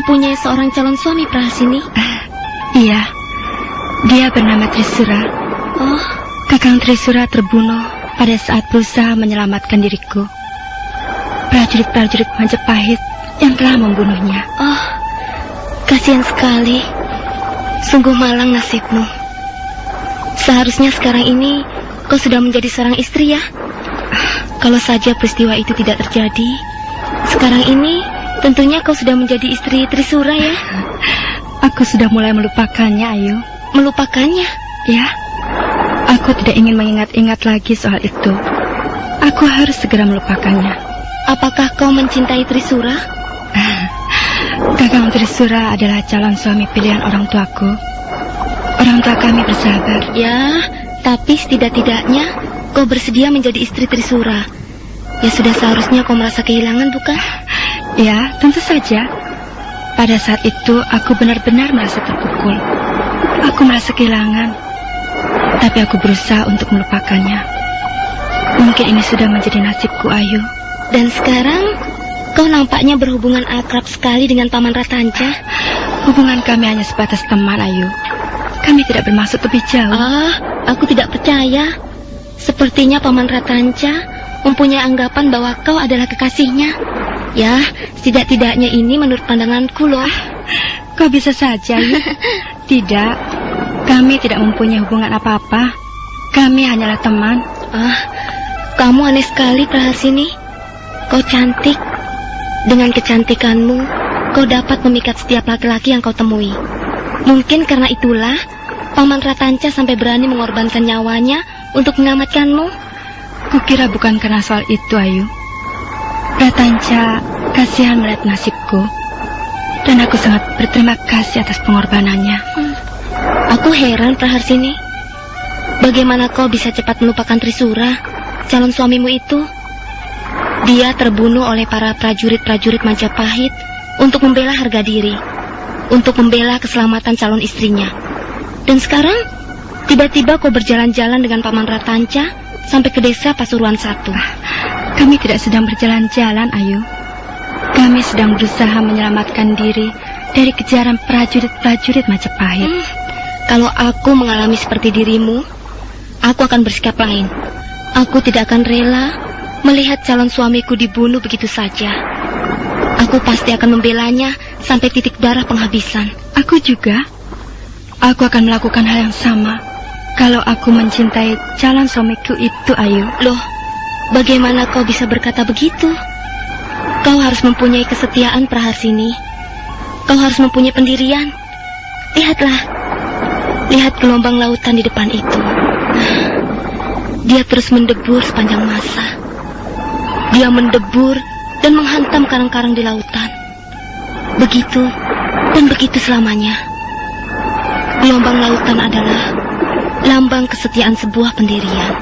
mempunyai seorang calon suami, Prahasini? Iya, dia bernama Trisura. Oh, Kakang Trisura terbunuh pada saat berusaha menyelamatkan diriku. Prajurit-prajurit Majapahit yang telah membunuhnya. Oh, kasihan sekali. Sungguh malang nasibmu. Seharusnya sekarang ini kau sudah menjadi seorang istri ya. Kalau saja peristiwa itu tidak terjadi, sekarang ini tentunya kau sudah menjadi istri Trisura ya. Aku sudah mulai melupakannya, Ayu. Melupakannya? Ya, aku tidak ingin mengingat-ingat lagi soal itu. Aku harus segera melupakannya. Apakah kau mencintai Trisura? Kakang Trisura adalah calon suami pilihan orang tuaku. Orang tua kami bersahabat. Ya, tapi setidak-tidaknya kau bersedia menjadi istri Trisura. Ya sudah seharusnya kau merasa kehilangan, bukan? Ya, tentu saja. Pada saat itu aku benar-benar merasa terpukul. Aku merasa kehilangan. Tapi aku berusaha untuk melupakannya. Mungkin ini sudah menjadi nasibku, Ayu. Dan sekarang kau nampaknya berhubungan akrab sekali dengan Paman Ratanca. Hubungan kami hanya sebatas teman, Ayu. Kami tidak bermaksud lebih jauh. Aku tidak percaya. Sepertinya Paman Ratanca mempunyai anggapan bahwa kau adalah kekasihnya. Ya, setidak-tidaknya ini menurut pandanganku loh. Kau bisa saja, Ayu. Tidak, kami tidak mempunyai hubungan apa-apa. Kami hanyalah teman. Kamu aneh sekali, Prahasini. Kau cantik. Dengan kecantikanmu, kau dapat memikat setiap laki-laki yang kau temui. Mungkin karena itulah Paman Ratanca sampai berani mengorbankan nyawanya untuk menyelamatkanmu. Kukira bukan karena soal itu, Ayu. Ratanca kasihan melihat nasibku, dan aku sangat berterima kasih atas pengorbanannya. Aku heran, Praharsini. Bagaimana kau bisa cepat melupakan Trisura, calon suamimu itu? Dia terbunuh oleh para prajurit-prajurit Majapahit untuk membela harga diri, untuk membela keselamatan calon istrinya. Dan sekarang, tiba-tiba kau berjalan-jalan dengan Paman Ratanca sampai ke desa Pasuruan 1. Kami tidak sedang berjalan-jalan, Ayu. Kami sedang berusaha menyelamatkan diri dari kejaran prajurit-prajurit Majapahit. Kalau aku mengalami seperti dirimu, aku akan bersikap lain. Aku tidak akan rela melihat calon suamiku dibunuh begitu saja. Aku pasti akan membelanya sampai titik darah penghabisan. Aku juga. Aku akan melakukan hal yang sama kalau aku mencintai calon suamiku itu, Ayu. Loh, bagaimana kau bisa berkata begitu? Kau harus mempunyai kesetiaan, Praharsini. Kau harus mempunyai pendirian. Lihatlah. Lihat gelombang lautan di depan itu. Dia terus mendebur sepanjang masa. Dia mendebur dan menghantam karang-karang di lautan. Begitu dan begitu selamanya. Gelombang lautan adalah lambang kesetiaan sebuah pendirian.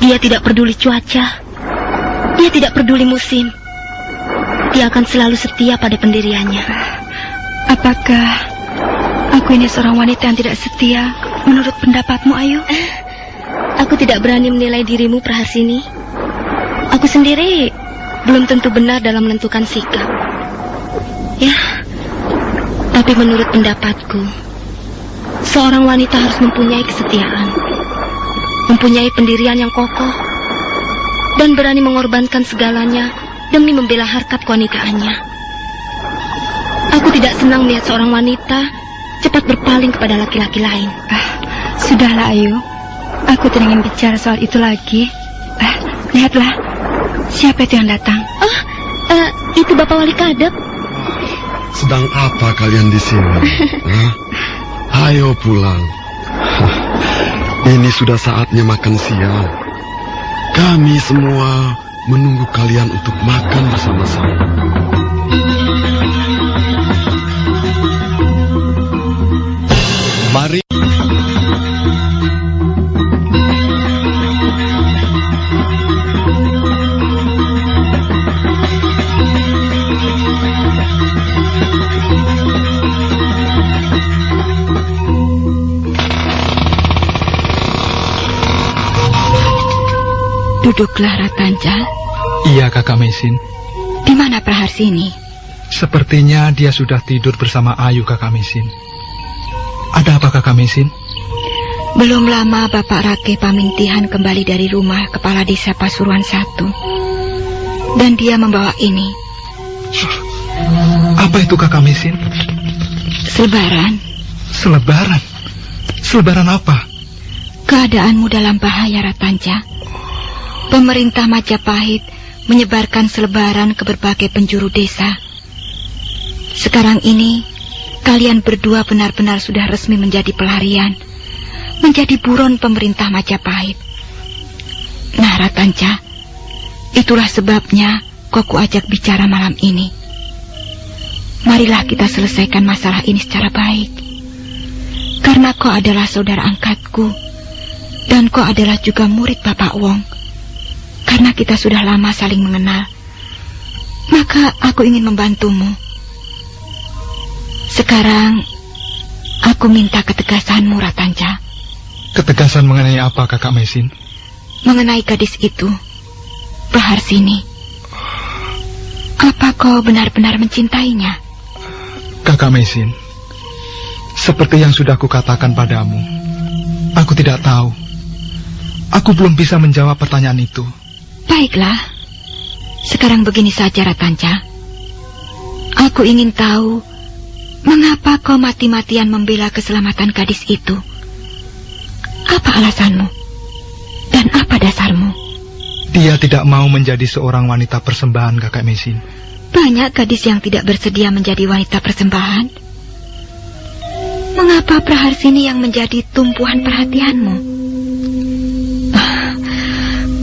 Dia tidak peduli cuaca. Dia tidak peduli musim. Dia akan selalu setia pada pendiriannya. Apakah aku ini seorang wanita yang tidak setia menurut pendapatmu, Ayu? Aku tidak berani menilai dirimu, Praharsini. Aku sendiri belum tentu benar dalam menentukan sikap. Ya, tapi menurut pendapatku, seorang wanita harus mempunyai kesetiaan, mempunyai pendirian yang kokoh, dan berani mengorbankan segalanya demi membela harkat kewanitaannya. Aku tidak senang melihat seorang wanita cepat berpaling kepada laki-laki lain. Sudahlah, Ayu. Aku tidak ingin bicara soal itu lagi. Lihatlah, siapa itu yang datang? Itu Bapak Wali Kadep. Sedang apa kalian di sini? Ayo pulang. Ini sudah saatnya makan siang. Kami semua menunggu kalian untuk makan bersama-sama. Mari. Duduklah, Ratanca. Iya, Kakak Mesin. Di mana Praharsini? Sepertinya dia sudah tidur bersama Ayu, Kakak Mesin. Ada apa, Kakak Mesin? Belum lama Bapak Rake Pamintihan kembali dari rumah Kepala Desa Pasuruan 1. Dan dia membawa ini. Apa itu, Kakak Mesin? Selebaran. Selebaran? Selebaran apa? Keadaanmu dalam bahaya, Ratanca. Pemerintah Majapahit menyebarkan selebaran ke berbagai penjuru desa. Sekarang ini, kalian berdua benar-benar sudah resmi menjadi pelarian, menjadi buron pemerintah Majapahit. Nah, Ratanca, itulah sebabnya kau kuajak bicara malam ini. Marilah kita selesaikan masalah ini secara baik. Karena kau adalah saudara angkatku, dan kau adalah juga murid Bapak Wong. Karena kita sudah lama saling mengenal, maka aku ingin membantumu. Sekarang, aku minta ketegasanmu, Ratanca. Ketegasan mengenai apa, Kakak Mesin? Mengenai gadis itu, Praharsini. Apa kau benar-benar mencintainya? Kakak Mesin, seperti yang sudah kukatakan padamu, aku tidak tahu. Aku belum bisa menjawab pertanyaan itu. Baiklah, sekarang begini saja, Ratanca. Aku ingin tahu, mengapa kau mati-matian membela keselamatan gadis itu? Apa alasanmu? Dan apa dasarmu? Dia tidak mau menjadi seorang wanita persembahan, Kakak Mesin. Banyak gadis yang tidak bersedia menjadi wanita persembahan. Mengapa Praharsini yang menjadi tumpuan perhatianmu?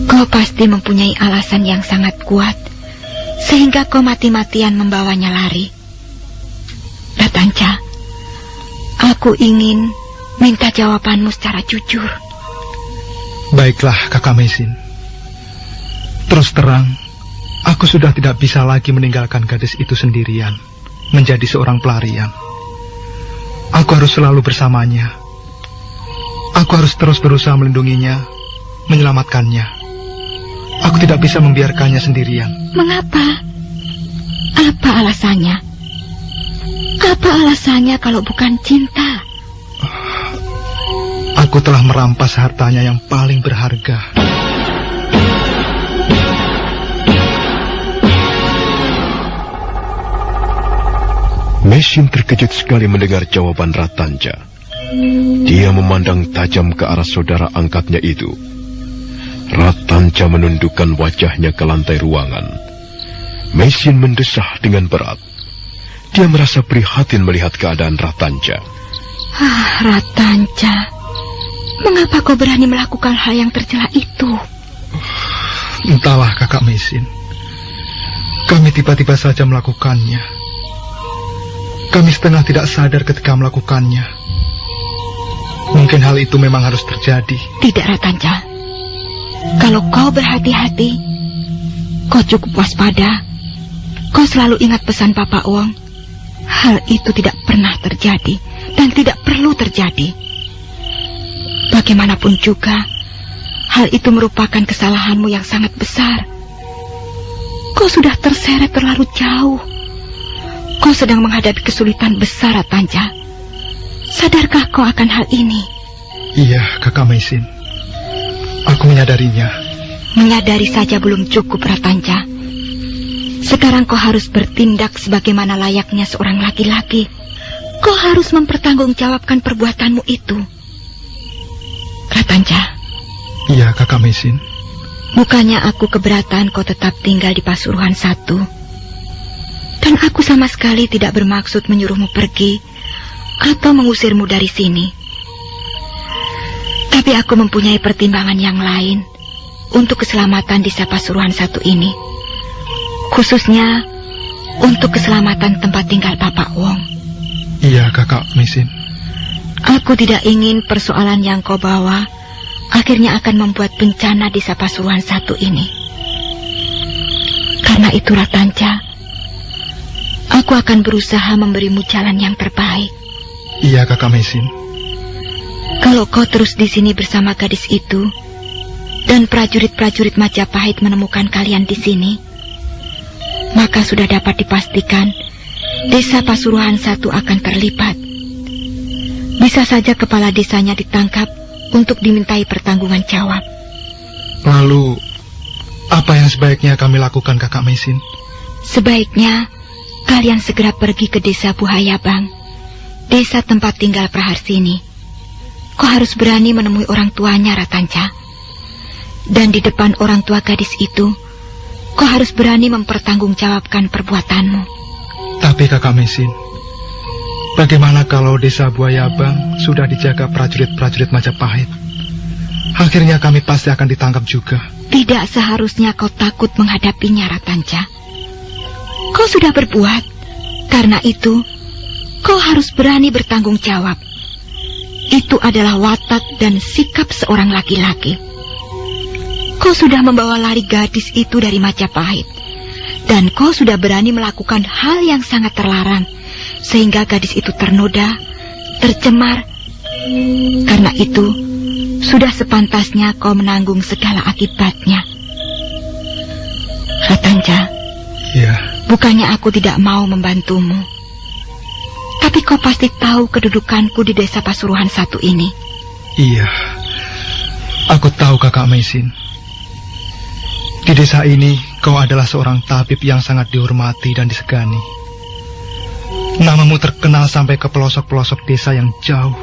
Kau pasti mempunyai alasan yang sangat kuat, sehingga kau mati-matian membawanya lari. Ratanca, aku ingin minta jawabanmu secara jujur. Baiklah, Kakak Mesin. Terus terang, aku sudah tidak bisa lagi meninggalkan gadis itu sendirian, menjadi seorang pelarian. Aku harus selalu bersamanya. Aku harus terus berusaha melindunginya, menyelamatkannya. Aku tidak bisa membiarkannya sendirian. Mengapa? Apa alasannya? Apa alasannya kalau bukan cinta? Aku telah merampas hartanya yang paling berharga. Mesin terkejut sekali mendengar jawaban Ratanca. Dia memandang tajam ke arah saudara angkatnya itu. Ratanca menundukkan wajahnya ke lantai ruangan. Mesin mendesah dengan berat. Dia merasa prihatin melihat keadaan Ratanca. Ratanca, mengapa kau berani melakukan hal yang tercela itu? Entahlah, Kakak Mesin. Kami tiba-tiba saja melakukannya. Kami setengah tidak sadar ketika melakukannya. Mungkin hal itu memang harus terjadi. Tidak, Ratanca. Kalau kau berhati-hati, kau cukup waspada, kau selalu ingat pesan Bapak Wong, hal itu tidak pernah terjadi dan tidak perlu terjadi. Bagaimanapun juga, hal itu merupakan kesalahanmu yang sangat besar. Kau sudah terseret terlalu jauh. Kau sedang menghadapi kesulitan besar, Ratanca. Sadarkah kau akan hal ini? Iya, Kakak Mesin. Aku menyadarinya. Menyadari saja belum cukup, Ratanca. Sekarang kau harus bertindak sebagaimana layaknya seorang laki-laki. Kau harus mempertanggungjawabkan perbuatanmu itu. Ratanca. Iya, Kakak Mesin. Bukannya aku keberatan kau tetap tinggal di Pasuruan 1. Dan aku sama sekali tidak bermaksud menyuruhmu pergi atau mengusirmu dari sini. Tapi aku mempunyai pertimbangan yang lain untuk keselamatan desa Pasuruan 1 ini. Khususnya untuk keselamatan tempat tinggal Bapak Wong. Iya, Kakak Mesin. Aku tidak ingin persoalan yang kau bawa akhirnya akan membuat bencana desa Pasuruan 1 ini. Karena itu, Ratanca, aku akan berusaha memberimu jalan yang terbaik. Iya, Kakak Mesin. Kalau kau terus di sini bersama gadis itu, dan prajurit-prajurit Majapahit menemukan kalian di sini, maka sudah dapat dipastikan Desa Pasuruhan 1 akan terlibat. Bisa saja kepala desanya ditangkap untuk dimintai pertanggungan jawab. Lalu, apa yang sebaiknya kami lakukan, Kakak Mesin? Sebaiknya kalian segera pergi ke desa Buhayabang, desa tempat tinggal Praharsini. Kau harus berani menemui orang tuanya, Ratanca. Dan di depan orang tua gadis itu, kau harus berani mempertanggungjawabkan perbuatanmu. Tapi Kakak Mesin, bagaimana kalau desa Buhayabang sudah dijaga prajurit-prajurit Majapahit? Akhirnya kami pasti akan ditangkap juga. Tidak seharusnya kau takut menghadapinya, Ratanca. Kau sudah berbuat, karena itu kau harus berani bertanggung jawab. Itu adalah watak dan sikap seorang laki-laki. Kau sudah membawa lari gadis itu dari Majapahit, dan kau sudah berani melakukan hal yang sangat terlarang, sehingga gadis itu ternoda, tercemar. Karena itu, sudah sepantasnya kau menanggung segala akibatnya. Ratanca, Ya, bukannya aku tidak mau membantumu, tapi kau pasti tahu kedudukanku di desa Pasuruhan 1 ini. iya. Aku tahu, Kakak Mesin. Di desa ini, kau adalah seorang tabib yang sangat dihormati dan disegani. Namamu terkenal sampai ke pelosok-pelosok desa yang jauh.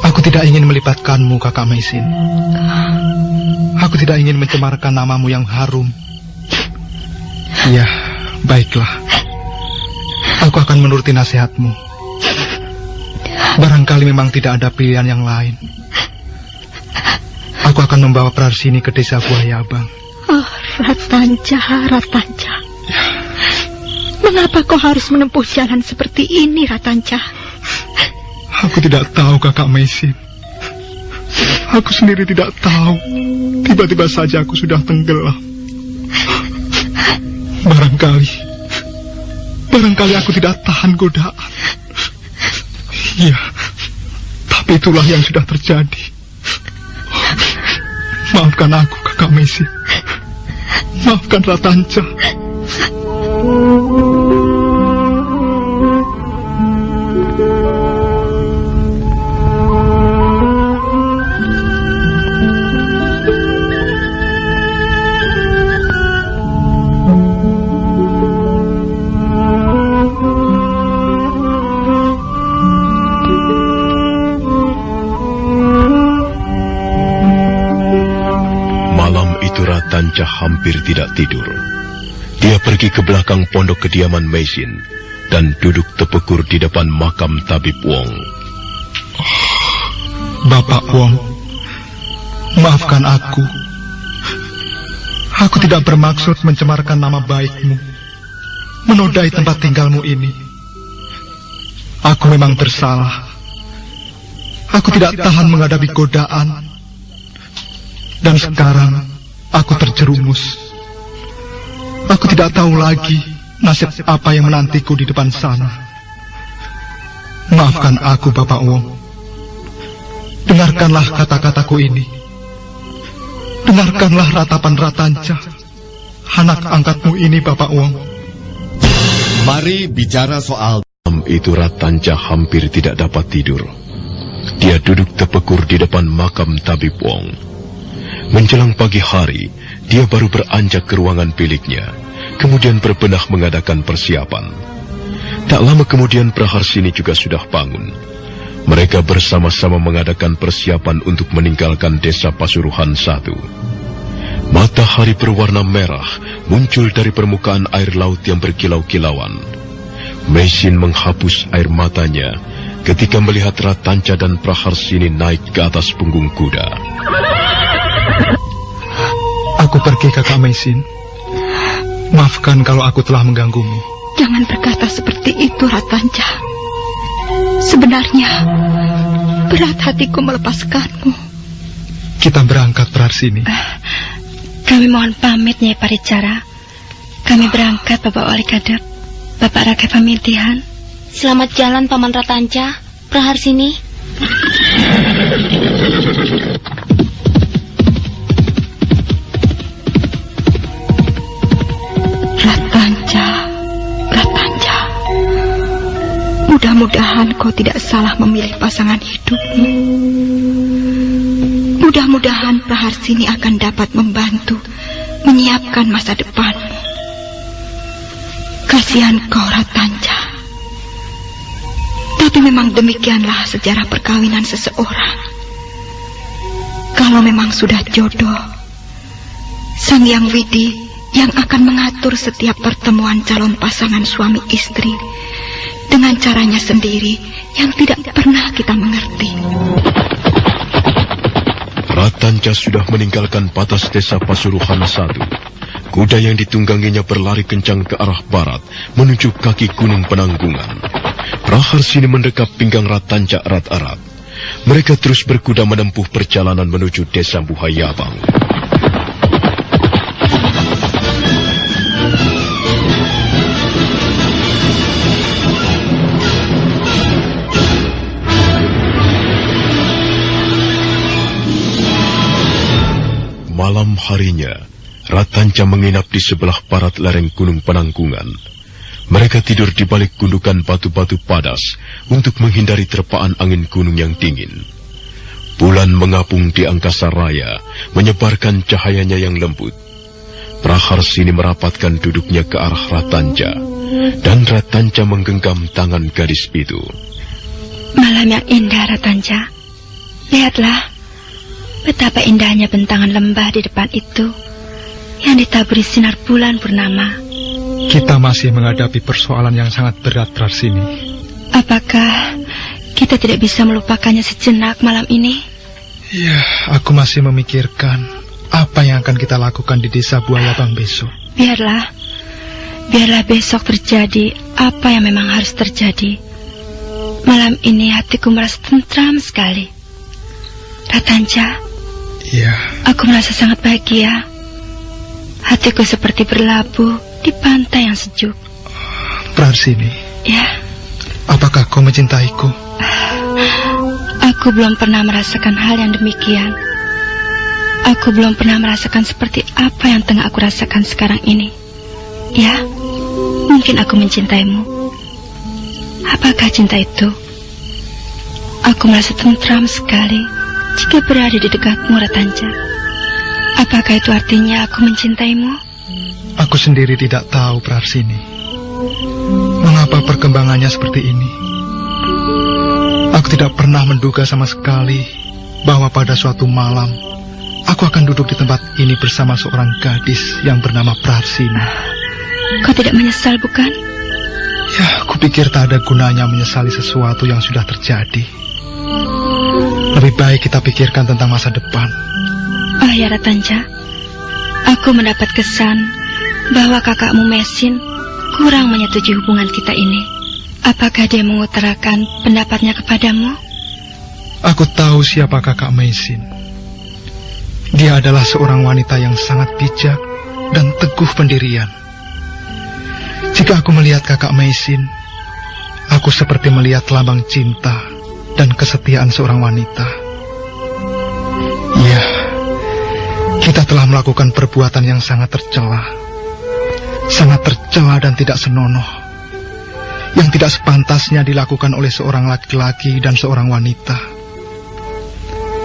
Aku tidak ingin melibatkanmu, Kakak Mesin. Aku tidak ingin mencemarkan namamu yang harum. Ya, baiklah. Aku akan menuruti nasihatmu. Barangkali memang tidak ada pilihan yang lain. Aku akan membawa Praharsini ke desa Buhayabang. Oh, Ratanca, Ratanca. Mengapa kau harus menempuh jalan seperti ini, Ratanca? Aku tidak tahu, Kakak Mesin. Aku sendiri tidak tahu. Tiba-tiba saja aku sudah tenggelam. Barangkali aku tidak tahan godaan. Ya, tapi itulah yang sudah terjadi. Maafkan aku, Kakak Mesin. Maafkan Ratanca. Ratanca hampir tidak tidur. Dia pergi ke belakang pondok kediaman Mesin dan duduk tepekur di depan makam Tabib Wong. Bapak Wong, maafkan aku. Aku tidak bermaksud mencemarkan nama baikmu, menodai tempat tinggalmu ini. Aku memang bersalah. Aku tidak tahan menghadapi godaan. Dan sekarang aku terjerumus. Aku tidak tahu lagi nasib apa yang menantiku di depan sana. Maafkan aku, Bapak Wong. Dengarkanlah kata-kataku ini. Dengarkanlah ratapan Ratanca, anak angkatmu ini, Bapak Wong. Mari bicara soal... Malam itu Ratanca hampir tidak dapat tidur. Dia duduk tepekur di depan makam Tabib Wong. Menjelang pagi hari, dia baru beranjak ke ruangan biliknya, kemudian berbenah mengadakan persiapan. Tak lama kemudian Praharsini juga sudah bangun. Mereka bersama-sama mengadakan persiapan untuk meninggalkan desa Pasuruhan 1. Matahari berwarna merah muncul dari permukaan air laut yang berkilau-kilauan. Mesin menghapus air matanya ketika melihat Ratanca dan Praharsini naik ke atas punggung kuda. Aku pergi, Kakak Mesin. Maafkan kalau aku telah mengganggumu. Jangan berkata seperti itu, Ratanca. Sebenarnya, berat hatiku melepaskanmu. Kita berangkat, Praharsini. Kami mohon pamit, Nyai Paricara. Kami berangkat, Bapak Wali Kadep, Bapak Rakai Pamintihan. Selamat jalan, Paman Ratanca, Praharsini. Ratanca, Ratanca. Mudah-mudahan kau tidak salah memilih pasangan hidupmu. Mudah-mudahan Praharsini akan dapat membantu menyiapkan masa depanmu. Kasihan kau, Ratanja. Tapi memang demikianlah sejarah perkawinan seseorang. Kalau memang sudah jodoh, Sang Hyang Widi yang akan mengatur setiap pertemuan calon pasangan suami istri dengan caranya sendiri yang tidak pernah kita mengerti. Ratanja sudah meninggalkan batas desa Pasuruhan 1. Kuda yang ditungganginya berlari kencang ke arah barat menuju kaki Gunung Penanggungan. Praharsini mendekap pinggang Ratanja erat-erat. Mereka terus berkuda menempuh perjalanan menuju desa Buhayabang. Malam harinya, Ratanja menginap di sebelah barat lereng Gunung Penanggungan. Mereka tidur di balik gundukan batu-batu padas untuk menghindari terpaan angin gunung yang dingin. Bulan mengapung di angkasa raya, menyebarkan cahayanya yang lembut. Praharsini merapatkan duduknya ke arah Ratanja, dan Ratanja menggenggam tangan gadis itu. Malam yang indah, Ratanja. Lihatlah, betapa indahnya bentangan lembah di depan itu yang ditaburi sinar bulan purnama. Kita masih menghadapi persoalan yang sangat berat, Praharsini. Apakah kita tidak bisa melupakannya sejenak malam ini? Ya, aku masih memikirkan apa yang akan kita lakukan di desa Buhayabang besok. Biarlah besok terjadi apa yang memang harus terjadi. Malam ini hatiku merasa tentram sekali. Ratanja, iya, aku merasa sangat bahagia. Hatiku seperti berlabuh di pantai yang sejuk. Praharsini. Ya. Apakah kau mencintaiku? Aku belum pernah merasakan hal yang demikian. Aku belum pernah merasakan seperti apa yang tengah aku rasakan sekarang ini. Ya, mungkin aku mencintaimu. Apakah cinta itu? Aku merasa tentram sekali jika berada di dekatmu, Ratanja. Apakah itu artinya aku mencintaimu? Aku sendiri tidak tahu, Praharsini. Mengapa perkembangannya seperti ini? Aku tidak pernah menduga sama sekali bahwa pada suatu malam aku akan duduk di tempat ini bersama seorang gadis yang bernama Praharsini. Kau tidak menyesal, bukan? Ya, aku pikir tak ada gunanya menyesali sesuatu yang sudah terjadi. Lebih baik kita pikirkan tentang masa depan. Oh ya, Ratanja, aku mendapat kesan bahwa kakakmu Mesin kurang menyetujui hubungan kita ini. Apakah dia mengutarakan pendapatnya kepadamu? Aku tahu siapa kakak Mesin. Dia adalah seorang wanita yang sangat bijak dan teguh pendirian. Jika aku melihat kakak Mesin, aku seperti melihat lambang cinta dan kesetiaan seorang wanita. Ya, kita telah melakukan perbuatan yang sangat tercela dan tidak senonoh, yang tidak sepantasnya dilakukan oleh seorang laki-laki dan seorang wanita.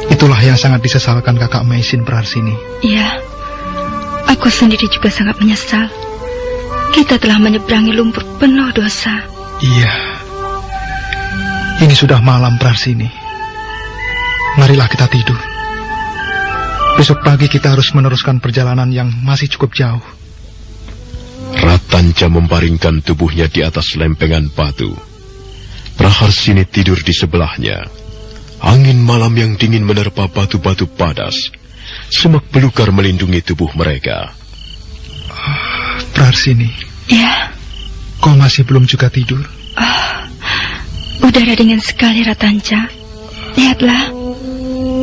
Itulah yang sangat disesalkan kakak Mesin, Praharsini. Iya, aku sendiri juga sangat menyesal. Kita telah menyeberangi lumpur penuh dosa. Iya, ini sudah malam, Praharsini. Marilah kita tidur. Besok pagi kita harus meneruskan perjalanan yang masih cukup jauh. Ratanja membaringkan tubuhnya di atas lempengan batu. Praharsini tidur di sebelahnya. Angin malam yang dingin menerpa batu-batu padas. Semak belukar melindungi tubuh mereka. Praharsini. Ya. Kau masih belum juga tidur? Udara dingin sekali, Ratanja. Lihatlah,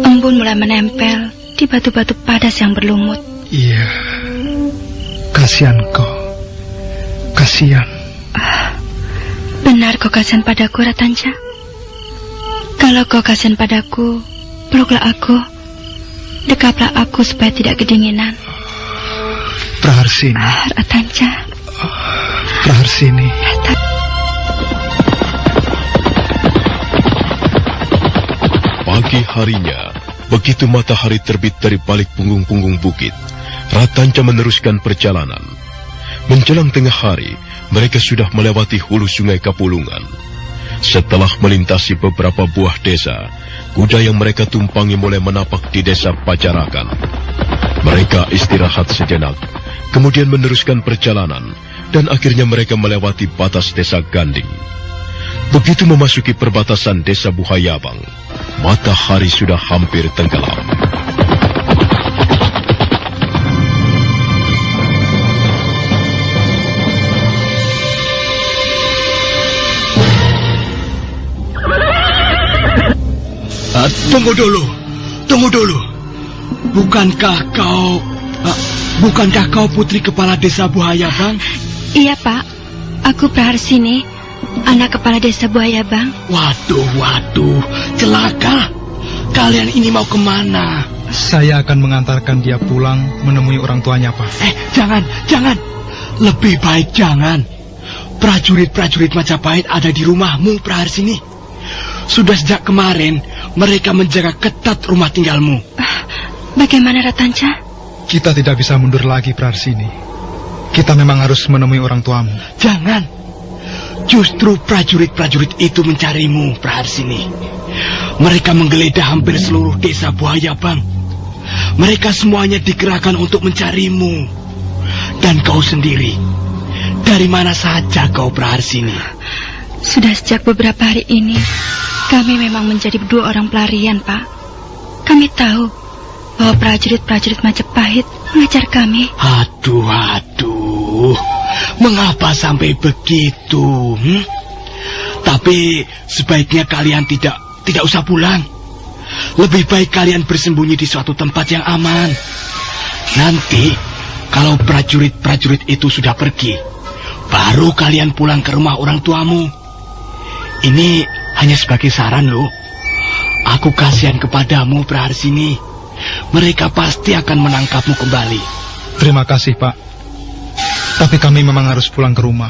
embun mulai menempel di batu-batu padas yang berlumut. Iya. Kasihan kau. Kasihan. Benar kau kasihan padaku, Ratanja? Kalau kau kasihan padaku, peluklah aku. Dekaplah aku supaya tidak kedinginan. Praharsini. Ratanja. Praharsini. harinya, begitu matahari terbit dari balik punggung-punggung bukit, Ratanca meneruskan perjalanan. Menjelang tengah hari, mereka sudah melewati hulu sungai Kapulungan. Setelah melintasi beberapa buah desa, kuda yang mereka tumpangi mulai menapak di desa Pacarakan. Mereka istirahat sejenak, kemudian meneruskan perjalanan, dan akhirnya mereka melewati batas desa Ganding. Begitu memasuki perbatasan desa Buhayabang, matahari sudah hampir tenggelam. Tunggu dulu. Bukankah kau putri kepala desa Buhayabang? Iya, Pak. Aku Praharsini, anak kepala desa Buhayabang. Waduh, celaka. Kalian ini mau kemana? Saya akan mengantarkan dia pulang menemui orang tuanya, Pak. Jangan. Lebih baik jangan. Prajurit-prajurit Majapahit ada di rumahmu, Praharsini. Sudah sejak kemarin, mereka menjaga ketat rumah tinggalmu. Bagaimana, Ratanca? Kita tidak bisa mundur lagi, Praharsini. Kita memang harus menemui orang tuamu. Jangan. Justru prajurit-prajurit itu mencarimu, Praharsini. Mereka menggeledah hampir seluruh desa Buhayabang. Mereka semuanya dikerahkan untuk mencarimu. Dan kau sendiri, dari mana saja kau, Praharsini? Sudah sejak beberapa hari ini, kami memang menjadi dua orang pelarian, Pak. Kami tahu bahwa prajurit-prajurit Majapahit mengejar kami. Aduh. Mengapa sampai begitu? Tapi sebaiknya kalian tidak usah pulang. Lebih baik kalian bersembunyi di suatu tempat yang aman. Nanti kalau prajurit-prajurit itu sudah pergi, baru kalian pulang ke rumah orang tuamu. Ini hanya sebagai saran loh. Aku kasihan kepadamu, Praharsini. Mereka pasti akan menangkapmu kembali. Terima kasih, Pak. Tapi kami memang harus pulang ke rumah.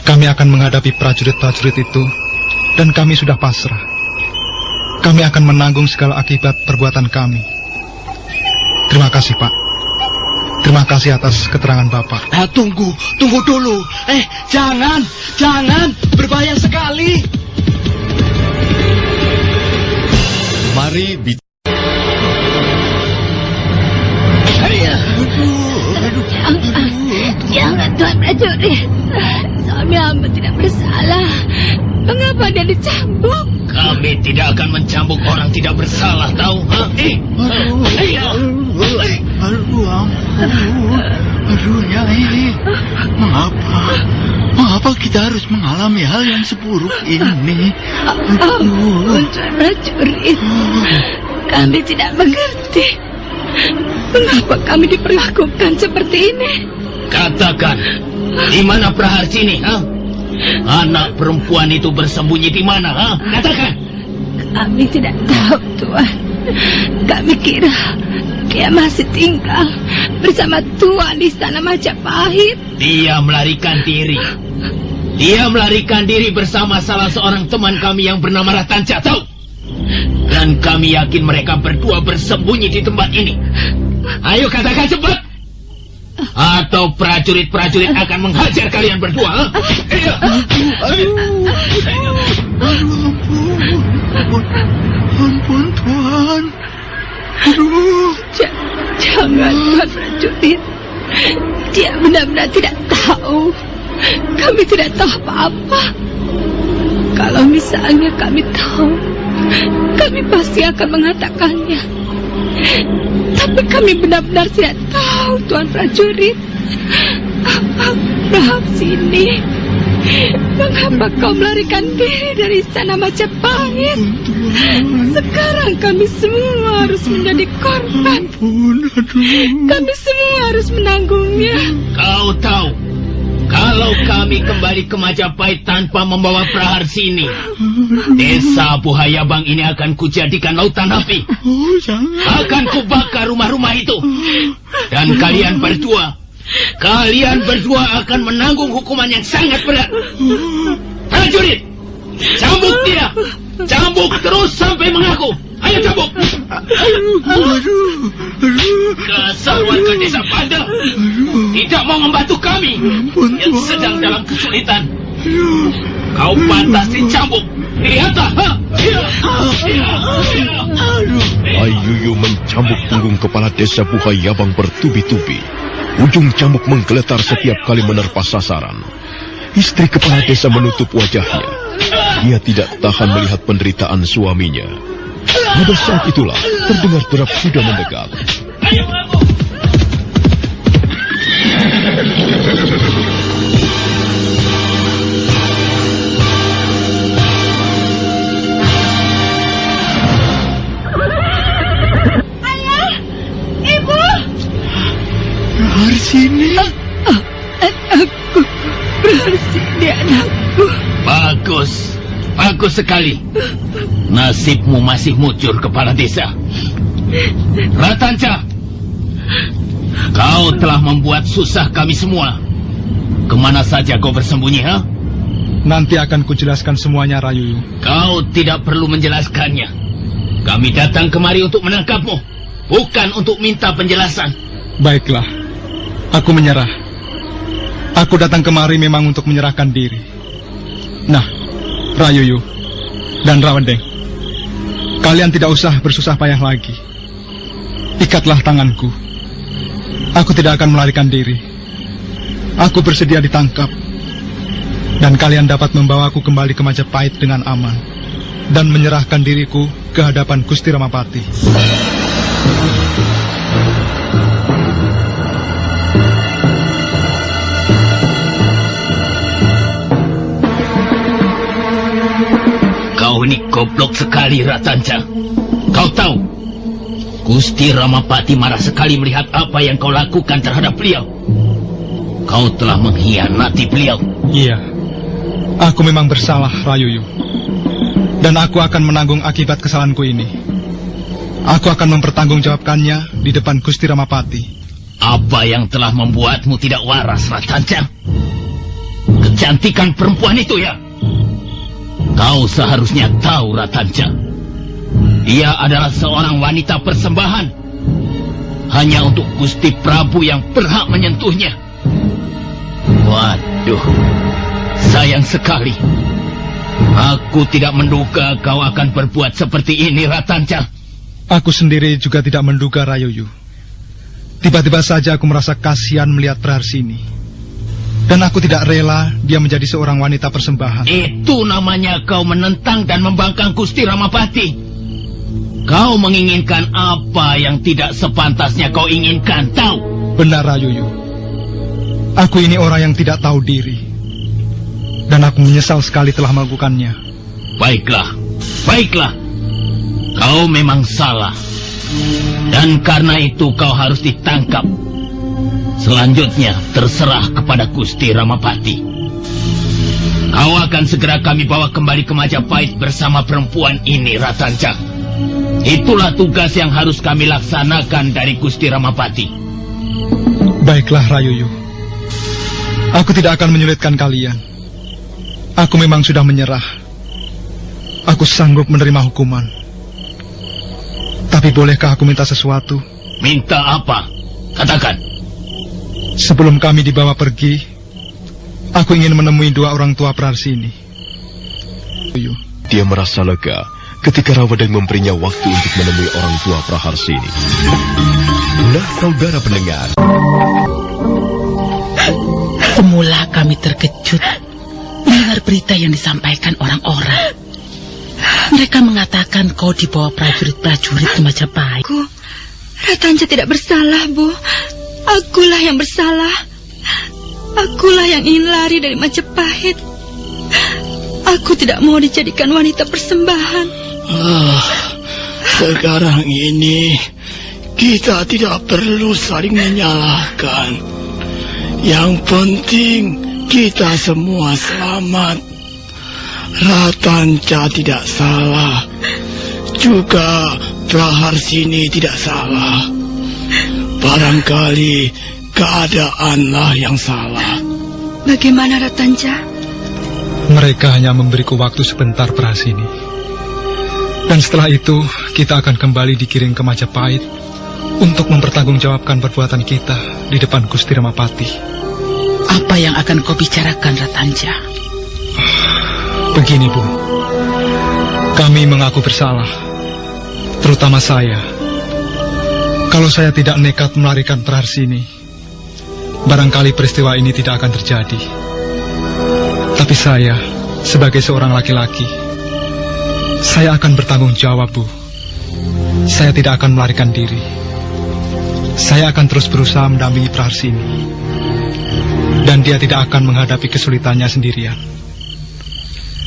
Kami akan menghadapi prajurit-prajurit itu, dan kami sudah pasrah. Kami akan menanggung segala akibat perbuatan kami. Terima kasih, Pak. Terima kasih atas keterangan Bapak. Tunggu dulu. Jangan. Berbahaya sekali. Mari Jangan, Tuan Prajurit. Suami hamba tidak bersalah. Mengapa dia dicambuk? Kami tidak akan mencambuk orang tidak bersalah, tahu? Aduh, Nyai. Mengapa kita harus mengalami hal yang seburuk ini? Ampun, Tuan Prajurit. Kami tidak mengerti. Mengapa kami diperlakukan seperti ini? Katakan, di mana Praharsini? Anak perempuan itu bersembunyi di mana? Katakan. Kami tidak tahu, Tuan. Kami kira dia masih tinggal bersama Tuan di istana Majapahit. Dia melarikan diri bersama salah seorang teman kami yang bernama Ratanca, tahu? Dan kami yakin mereka berdua bersembunyi di tempat ini. Ayo katakan cepat, atau prajurit-prajurit akan menghajar kalian berdua. Ampun, Tuan. Aduh. Jangan, Tuan Prajurit. Dia benar-benar tidak tahu. Kami tidak tahu apa-apa. Kalau misalnya kami tahu, kami pasti akan mengatakannya. Tapi kami benar-benar tidak tahu, Tuan Prajurit. Praharsini, mengapa kau melarikan diri dari istana Majapahit? Sekarang kami semua harus menjadi korban. Kami semua harus menanggungnya. Kau tahu, kalau kami kembali ke Majapahit tanpa membawa Praharsini, desa Buhayabang ini akan kujadikan lautan api. Akan kubakar rumah-rumah itu. Dan kalian berdua akan menanggung hukuman yang sangat berat. Prajurit, cambuk dia. Cambuk terus sampai mengaku. Ayo cambuk. Dasar warga desa bandel, tidak mau membantu kami yang sedang dalam kesulitan. Kau pantas dicambuk. Lihatlah. Ayuyu mencambuk punggung kepala desa Buhayabang bertubi-tubi. Ujung cambuk menggeletar setiap kali menerpa sasaran. Istri kepala desa menutup wajahnya. Dia tidak tahan melihat penderitaan suaminya. Pada saat itulah terdengar derap kuda mendekat. Ayah, Ibu. Praharsini. Anakku, Praharsini anakku. Bagus sekali. Nasibmu masih mujur kepala desa. Ratanca, kau telah membuat susah kami semua. Kemana saja kau bersembunyi, ha? Nanti akan kujelaskan semuanya, Rayuyu. Kau tidak perlu menjelaskannya. Kami datang kemari untuk menangkapmu, bukan untuk minta penjelasan. Baiklah, aku menyerah. Aku datang kemari memang untuk menyerahkan diri. Nah, Rayuyu dan Rawandeng, kalian tidak usah bersusah payah lagi. Ikatlah tanganku. Aku tidak akan melarikan diri. Aku bersedia ditangkap. Dan kalian dapat membawaku kembali ke Majapahit dengan aman. Dan menyerahkan diriku ke hadapan Gusti Ramapati. Kau ini goblok sekali, Ratanca. Kau tahu, Gusti Ramapati marah sekali melihat apa yang kau lakukan terhadap beliau. Kau telah mengkhianati beliau. Iya, aku memang bersalah, Rayuyu. Dan aku akan menanggung akibat kesalahanku ini. Aku akan mempertanggungjawabkannya di depan Gusti Ramapati. Apa yang telah membuatmu tidak waras, Ratanca? Kecantikan perempuan itu, ya? Kau seharusnya tahu, Ratanca. Dia adalah seorang wanita persembahan. Hanya untuk Gusti Prabu yang berhak menyentuhnya. Waduh, sayang sekali. Aku tidak menduga kau akan berbuat seperti ini, Ratanca. Aku sendiri juga tidak menduga, Rayuyu. Tiba-tiba saja aku merasa kasihan melihat Praharsini. Dan aku tidak rela dia menjadi seorang wanita persembahan. Itu namanya kau menentang dan membangkang Gusti Ramapati. Kau menginginkan apa yang tidak sepantasnya kau inginkan, tahu? Benar, Rayuyu. Aku ini orang yang tidak tahu diri. Dan aku menyesal sekali telah melakukannya. Baiklah. Kau memang salah. Dan karena itu kau harus ditangkap. Selanjutnya terserah kepada Gusti Ramapati. Kau akan segera kami bawa kembali ke Majapahit bersama perempuan ini, Ratanca. Itulah tugas yang harus kami laksanakan dari Gusti Ramapati. Baiklah, Rayuyu. Aku tidak akan menyulitkan kalian. Aku memang sudah menyerah. Aku sanggup menerima hukuman. Tapi bolehkah aku minta sesuatu? Minta apa? Katakan. Sebelum kami dibawa pergi, aku ingin menemui dua orang tua Praharsini. Dia merasa lega ketika Rawandeng memberinya waktu untuk menemui orang tua Praharsini. Nah, saudara pendengar. Semula kami terkejut mendengar berita yang disampaikan orang-orang. Mereka mengatakan kau dibawa prajurit-prajurit ke Majapahit. Ratanca tidak bersalah, Bu. Akulah yang bersalah. Akulah yang ingin lari dari Majapahit. Aku tidak mau dijadikan wanita persembahan. Sekarang ini kita tidak perlu saling menyalahkan. Yang penting kita semua selamat. Ratanca tidak salah. Juga Praharsini tidak salah. Barangkali keadaanlah yang salah. Bagaimana, Ratanca? Mereka hanya memberiku waktu sebentar, Praharsini. Dan setelah itu, kita akan kembali dikirim ke Majapahit untuk mempertanggungjawabkan perbuatan kita di depan Gusti Ramapati. Apa yang akan kau bicarakan, Ratanja? Begini, Bu. Kami mengaku bersalah, terutama saya. Kalau saya tidak nekat melarikan Praharsini, barangkali peristiwa ini tidak akan terjadi. Tapi saya, sebagai seorang laki-laki, saya akan bertanggung jawab, Bu. Saya tidak akan melarikan diri. Saya akan terus berusaha mendampingi Praharsini. Dan dia tidak akan menghadapi kesulitannya sendirian.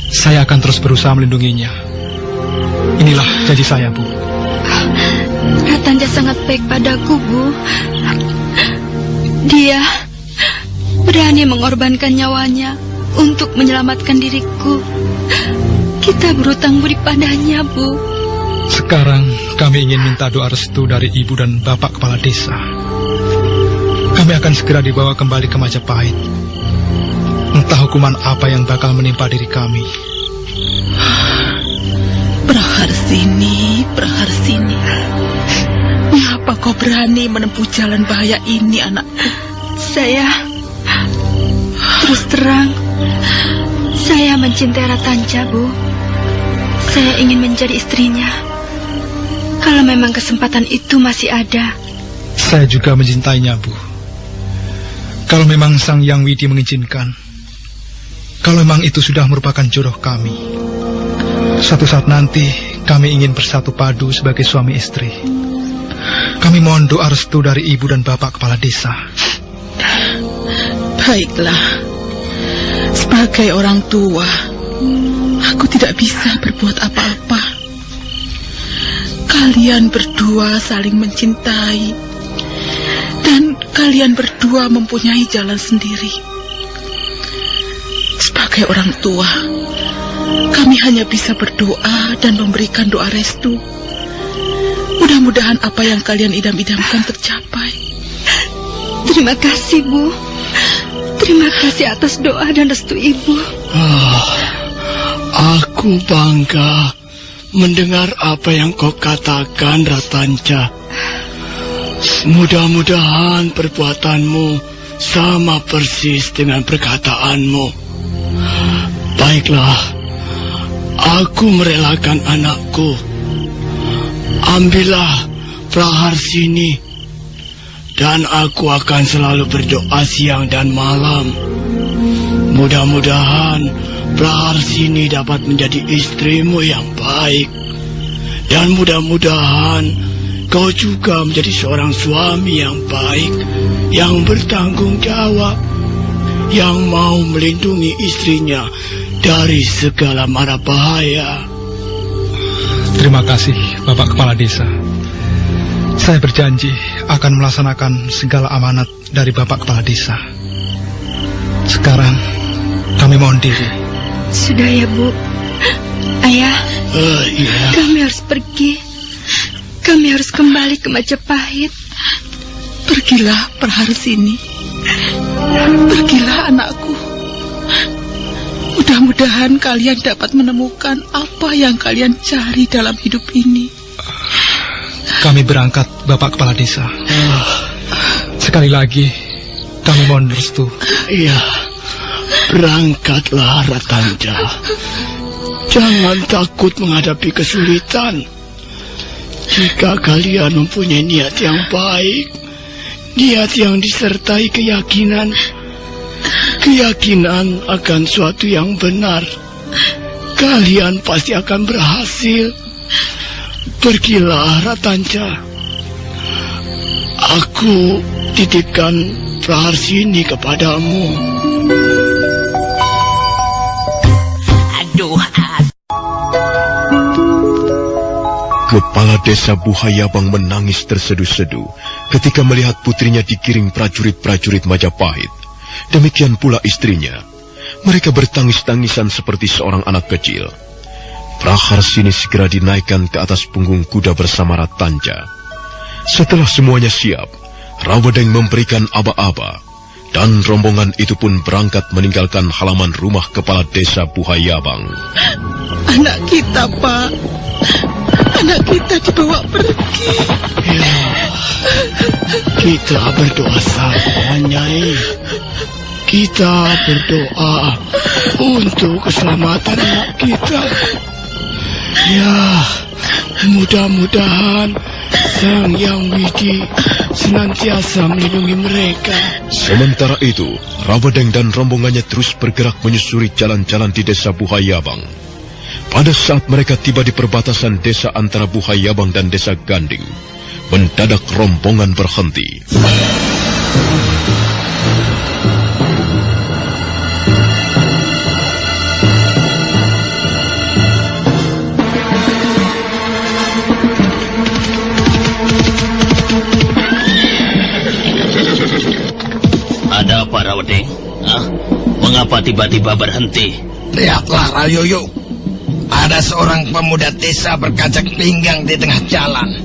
Saya akan terus berusaha melindunginya. Inilah janji saya, Bu. Ratanja sangat baik padaku, Bu. Dia berani mengorbankan nyawanya untuk menyelamatkan diriku. Kita berutang budi padanya, Bu. Sekarang kami ingin minta doa restu dari Ibu dan Bapak Kepala Desa. Kami akan segera dibawa kembali ke Majapahit. Entah hukuman apa yang bakal menimpa diri kami. Praharsini, Praharsini. Mengapa kau berani menempuh jalan bahaya ini, anakku? Saya terus terang, saya mencintai Ratanja, Bu. Saya ingin menjadi istrinya. Kalau memang kesempatan itu masih ada. Saya juga mencintainya, Bu. Kalau memang Sang Yang Widi mengizinkan, kalau memang itu sudah merupakan jodoh kami, suatu saat nanti kami ingin bersatu padu sebagai suami istri. Kami mohon doa restu dari Ibu dan Bapak Kepala Desa. Baiklah, sebagai orang tua, aku tidak bisa berbuat apa-apa. Kalian berdua saling mencintai, dan kalian berdua mempunyai jalan sendiri. Sebagai orang tua, kami hanya bisa berdoa dan memberikan doa restu. Mudah-mudahan apa yang kalian idam-idamkan tercapai. Terima kasih, Bu. Terima kasih atas doa dan restu Ibu. Aku bangga mendengar apa yang kau katakan, Ratanja. Mudah-mudahan perbuatanmu sama persis dengan perkataanmu. Baiklah, aku merelakan anakku. Ambillah Praharsini, dan aku akan selalu berdoa siang dan malam. Mudah-mudahan Praharsini dapat menjadi istrimu yang baik. Dan mudah-mudahan kau juga menjadi seorang suami yang baik, yang bertanggung jawab, yang mau melindungi istrinya dari segala mara bahaya. Terima kasih, Bapak Kepala Desa. Saya berjanji akan melaksanakan segala amanat dari Bapak Kepala Desa. Sekarang kami mohon diri. Sudah ya, Bu. Ayah, Iya. kami harus pergi. Kami harus kembali ke Majapahit. Pergilah, Praharsini. Pergilah, anakku. Mudah-mudahan kalian dapat menemukan apa yang kalian cari dalam hidup ini. Kami berangkat, Bapak Kepala Desa. Sekali lagi, kami mohon restu. Iya, berangkatlah, Ratanja. Jangan takut menghadapi kesulitan. Jika kalian mempunyai niat yang baik, niat yang disertai keyakinan akan suatu yang benar, kalian pasti akan berhasil. Pergilah, Ratanja. Aku titipkan Praharsini kepadamu. Kepala Desa Buhayabang menangis terseduh-seduh ketika melihat putrinya digiring prajurit-prajurit Majapahit. Demikian pula istrinya. Mereka bertangis-tangisan seperti seorang anak kecil. Praharsini segera dinaikkan ke atas punggung kuda bersama Ratanja. Setelah semuanya siap, Rawadeng memberikan aba-aba, dan rombongan itu pun berangkat meninggalkan halaman rumah Kepala Desa Buhayabang. Anak kita, Pak. anak kita dibawa pergi. Ya, kita berdoa saja, Nyai. Kita berdoa untuk keselamatan anak kita. Ya, mudah-mudahan Sang Yang Widi senantiasa melindungi mereka. Sementara itu, Rawedeng dan rombongannya terus bergerak menyusuri jalan-jalan di desa Buhayabang. Pada saat mereka tiba di perbatasan desa antara Buhayabang dan desa Ganding, mendadak rombongan berhenti. Ada apa, Rawedeng? Mengapa tiba-tiba berhenti? Lihatlah, Rayoyo. Ada seorang pemuda desa berkacak pinggang di tengah jalan.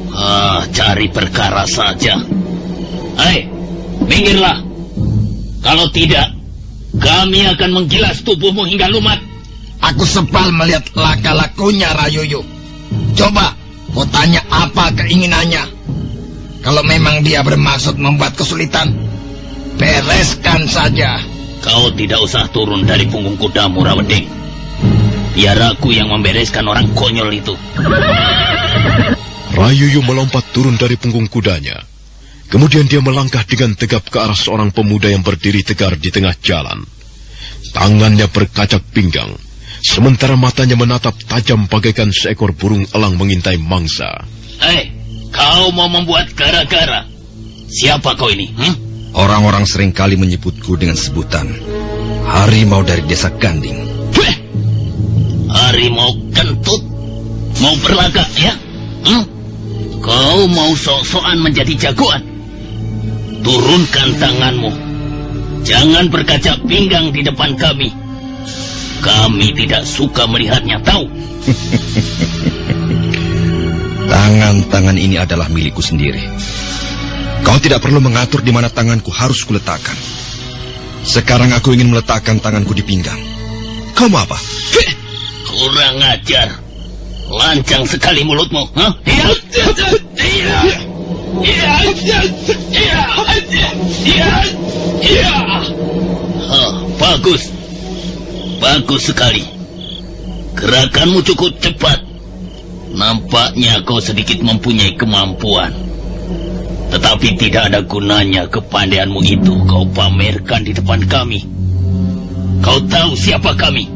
Cari perkara saja. Hei, minggirlah. Kalau tidak, kami akan menggilas tubuhmu hingga lumat. Aku sebal melihat laka-lakunya, Rayoyo. Coba, kau tanya apa keinginannya. Kalau memang dia bermaksud membuat kesulitan, bereskan saja. Kau tidak usah turun dari punggung kudamu, Rawedeng. Biar aku yang membereskan orang konyol itu. Rayuyu melompat turun dari punggung kudanya. Kemudian dia melangkah dengan tegap ke arah seorang pemuda yang berdiri tegar di tengah jalan. Tangannya berkacak pinggang, sementara matanya menatap tajam bagaikan seekor burung elang mengintai mangsa. Hei, kau mau membuat gara-gara? Siapa kau ini? Orang-orang seringkali menyebutku dengan sebutan harimau dari desa Ganding. Harimau kentut? Mau berlagak ya? Kau mau sok-sokan menjadi jagoan? Turunkan tanganmu. Jangan berkaca pinggang di depan kami. Kami tidak suka melihatnya, tahu? Tangan-tangan ini adalah milikku sendiri. Kau tidak perlu mengatur di mana tanganku harus kuletakkan. Sekarang aku ingin meletakkan tanganku di pinggang. Kau mau apa? Kurang ajar. Lancang sekali mulutmu. Bagus. Bagus sekali. Gerakanmu cukup cepat. Nampaknya kau sedikit mempunyai kemampuan. Tetapi tidak ada gunanya kepandaianmu itu kau pamerkan di depan kami. Kau tahu siapa kami?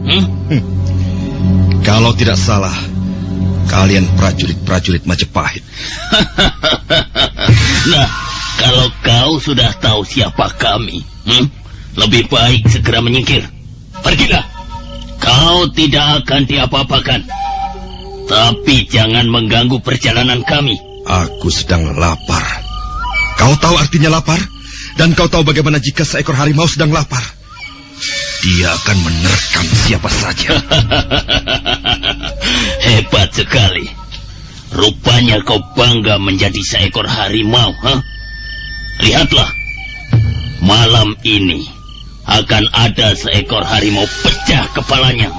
Kalau tidak salah, kalian prajurit-prajurit Majapahit. Nah, kalau kau sudah tahu siapa kami, lebih baik segera menyingkir. Pergilah. Kau tidak akan diapa-apakan. Tapi jangan mengganggu perjalanan kami. Aku sedang lapar. Kau tahu artinya lapar? Dan kau tahu bagaimana jika seekor harimau sedang lapar? Dia akan menerkam siapa saja. Hebat sekali. Rupanya kau bangga menjadi seekor harimau, Lihatlah. Malam ini akan ada seekor harimau pecah kepalanya.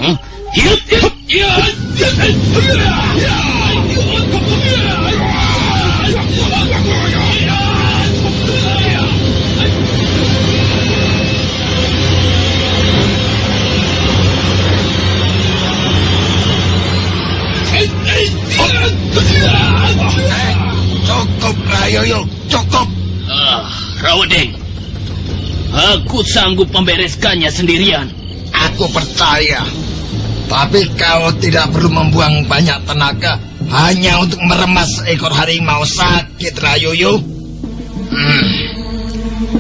Cukup, Rayoyo, cukup. Rawedeng, aku sanggup membereskannya sendirian. Aku percaya. Tapi kau tidak perlu membuang banyak tenaga hanya untuk meremas seekor harimau sakit, Rayoyo.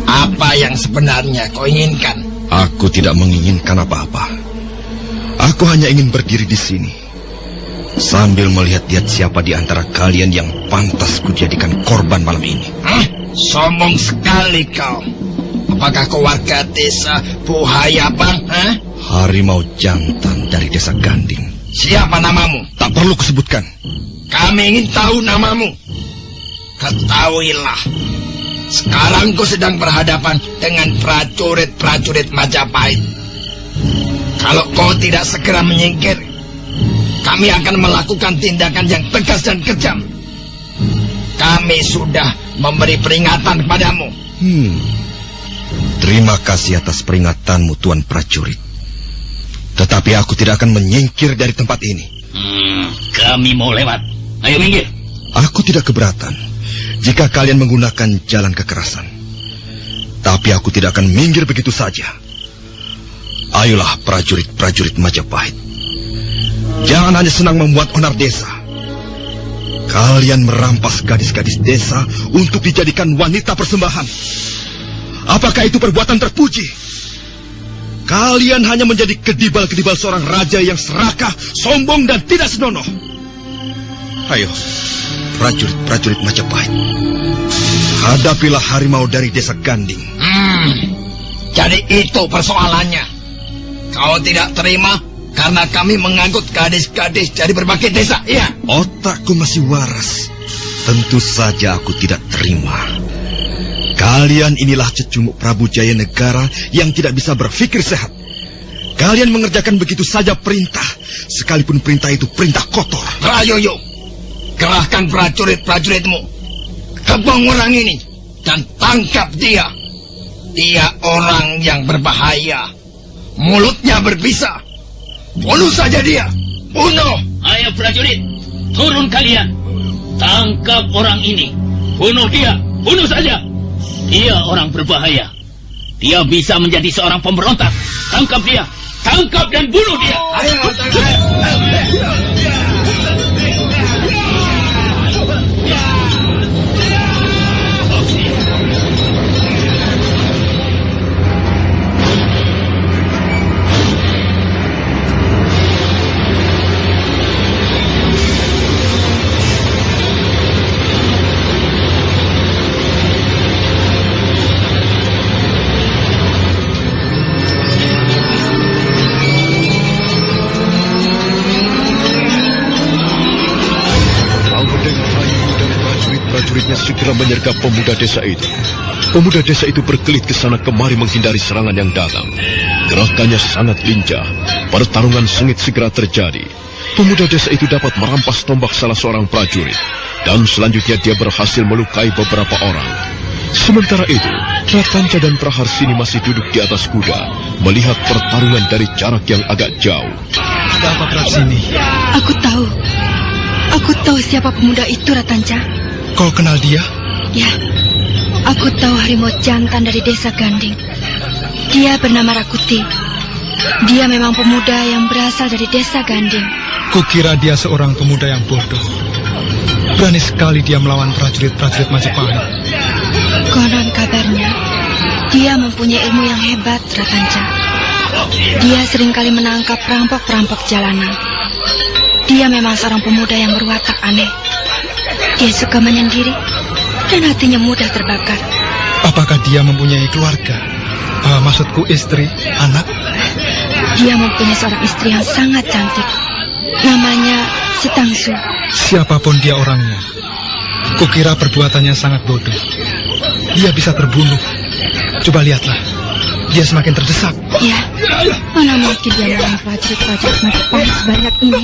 Apa yang sebenarnya kau inginkan? Aku tidak menginginkan apa-apa. Aku hanya ingin berdiri di sini sambil melihat-lihat siapa di antara kalian yang pantas kujadikan korban malam ini. Sombong sekali kau. Apakah kau warga desa Buhayabang? Harimau jantan dari desa Ganding. Siapa namamu? Tak perlu kusebutkan. Kami ingin tahu namamu. Ketahuilah, sekarang kau sedang berhadapan dengan prajurit-prajurit Majapahit. Kalau kau tidak segera menyingkir, kami akan melakukan tindakan yang tegas dan kejam. Kami sudah memberi peringatan kepadamu. Terima kasih atas peringatanmu, Tuan Prajurit. Tetapi aku tidak akan menyingkir dari tempat ini. Kami mau lewat. Ayo minggir. Aku tidak keberatan jika kalian menggunakan jalan kekerasan. Tapi aku tidak akan minggir begitu saja. Ayolah prajurit-prajurit Majapahit. Jangan hanya senang membuat onar desa. Kalian merampas gadis-gadis desa untuk dijadikan wanita persembahan. Apakah itu perbuatan terpuji? Kalian hanya menjadi kedibal-kedibal seorang raja yang serakah, sombong, dan tidak senonoh. Ayo, prajurit-prajurit Majapahit. Hadapilah harimau dari desa Ganding. Jadi itu persoalannya. Kau tidak terima karena kami mengangkut gadis-gadis dari berbagai desa, iya? Otakku masih waras. Tentu saja aku tidak terima. Kalian inilah cecunguk Prabu Jaya Negara yang tidak bisa berpikir sehat. Kalian mengerjakan begitu saja perintah, sekalipun perintah itu perintah kotor. Rayoyo, kerahkan prajurit-prajuritmu, kepung orang ini dan tangkap dia. Dia orang yang berbahaya, mulutnya berbisa. Bunuh saja dia, bunuh. Ayo prajurit, turun kalian. Tangkap orang ini, bunuh dia, bunuh saja. Dia orang berbahaya. Dia bisa menjadi seorang pemberontak. Tangkap dia, tangkap dan bunuh dia. Ayo, Prajuritnya segera menyergap pemuda desa itu. Pemuda desa itu berkelit ke sana kemari menghindari serangan yang datang. Gerakannya sangat lincah. Pertarungan sengit segera terjadi. Pemuda desa itu dapat merampas tombak salah seorang prajurit. Dan selanjutnya dia berhasil melukai beberapa orang. Sementara itu, Ratanca dan Praharsini masih duduk di atas kuda, melihat pertarungan dari jarak yang agak jauh. Ada apa, Praharsini? Aku tahu siapa pemuda itu, Ratanca. Kau kenal dia? Ya, aku tahu harimau jantan dari desa Ganding. Dia bernama Rakuti. Dia memang pemuda yang berasal dari desa Ganding. Kukira dia seorang pemuda yang bodoh. Berani sekali dia melawan prajurit-prajurit Majapahit. Konon kabarnya, dia mempunyai ilmu yang hebat, Ratanca. Dia seringkali menangkap perampok-perampok jalanan. Dia memang seorang pemuda yang berwatak aneh. Dia suka menyendiri dan hatinya mudah terbakar. Apakah dia mempunyai keluarga? Maksudku istri, anak? Dia mempunyai seorang istri yang sangat cantik. Namanya Sitangsu. Siapapun dia orangnya, kukira perbuatannya sangat bodoh. Dia bisa terbunuh. Coba lihatlah, dia semakin terdesak. Ya, mana mungkin dia melawan prajurit-prajurit Majapahit sebanyak ini.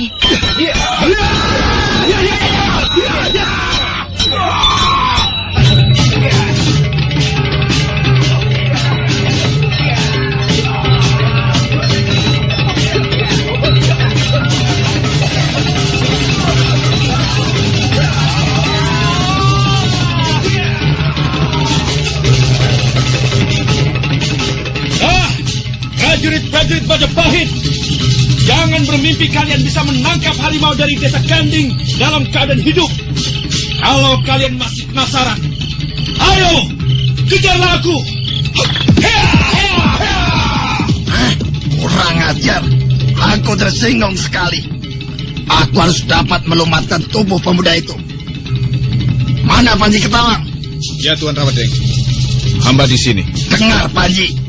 Prajurit-prajurit Majapahit, jangan bermimpi kalian bisa menangkap harimau dari desa Ganding dalam keadaan hidup. Kalau kalian masih penasaran, ayo, kejarlah aku. Kurang ajar, aku tersinggung sekali. Aku harus dapat melumatkan tubuh pemuda itu. Mana Panji Ketalang? Ya, Tuan Rawadeng. Hamba di sini. Dengar, Panji.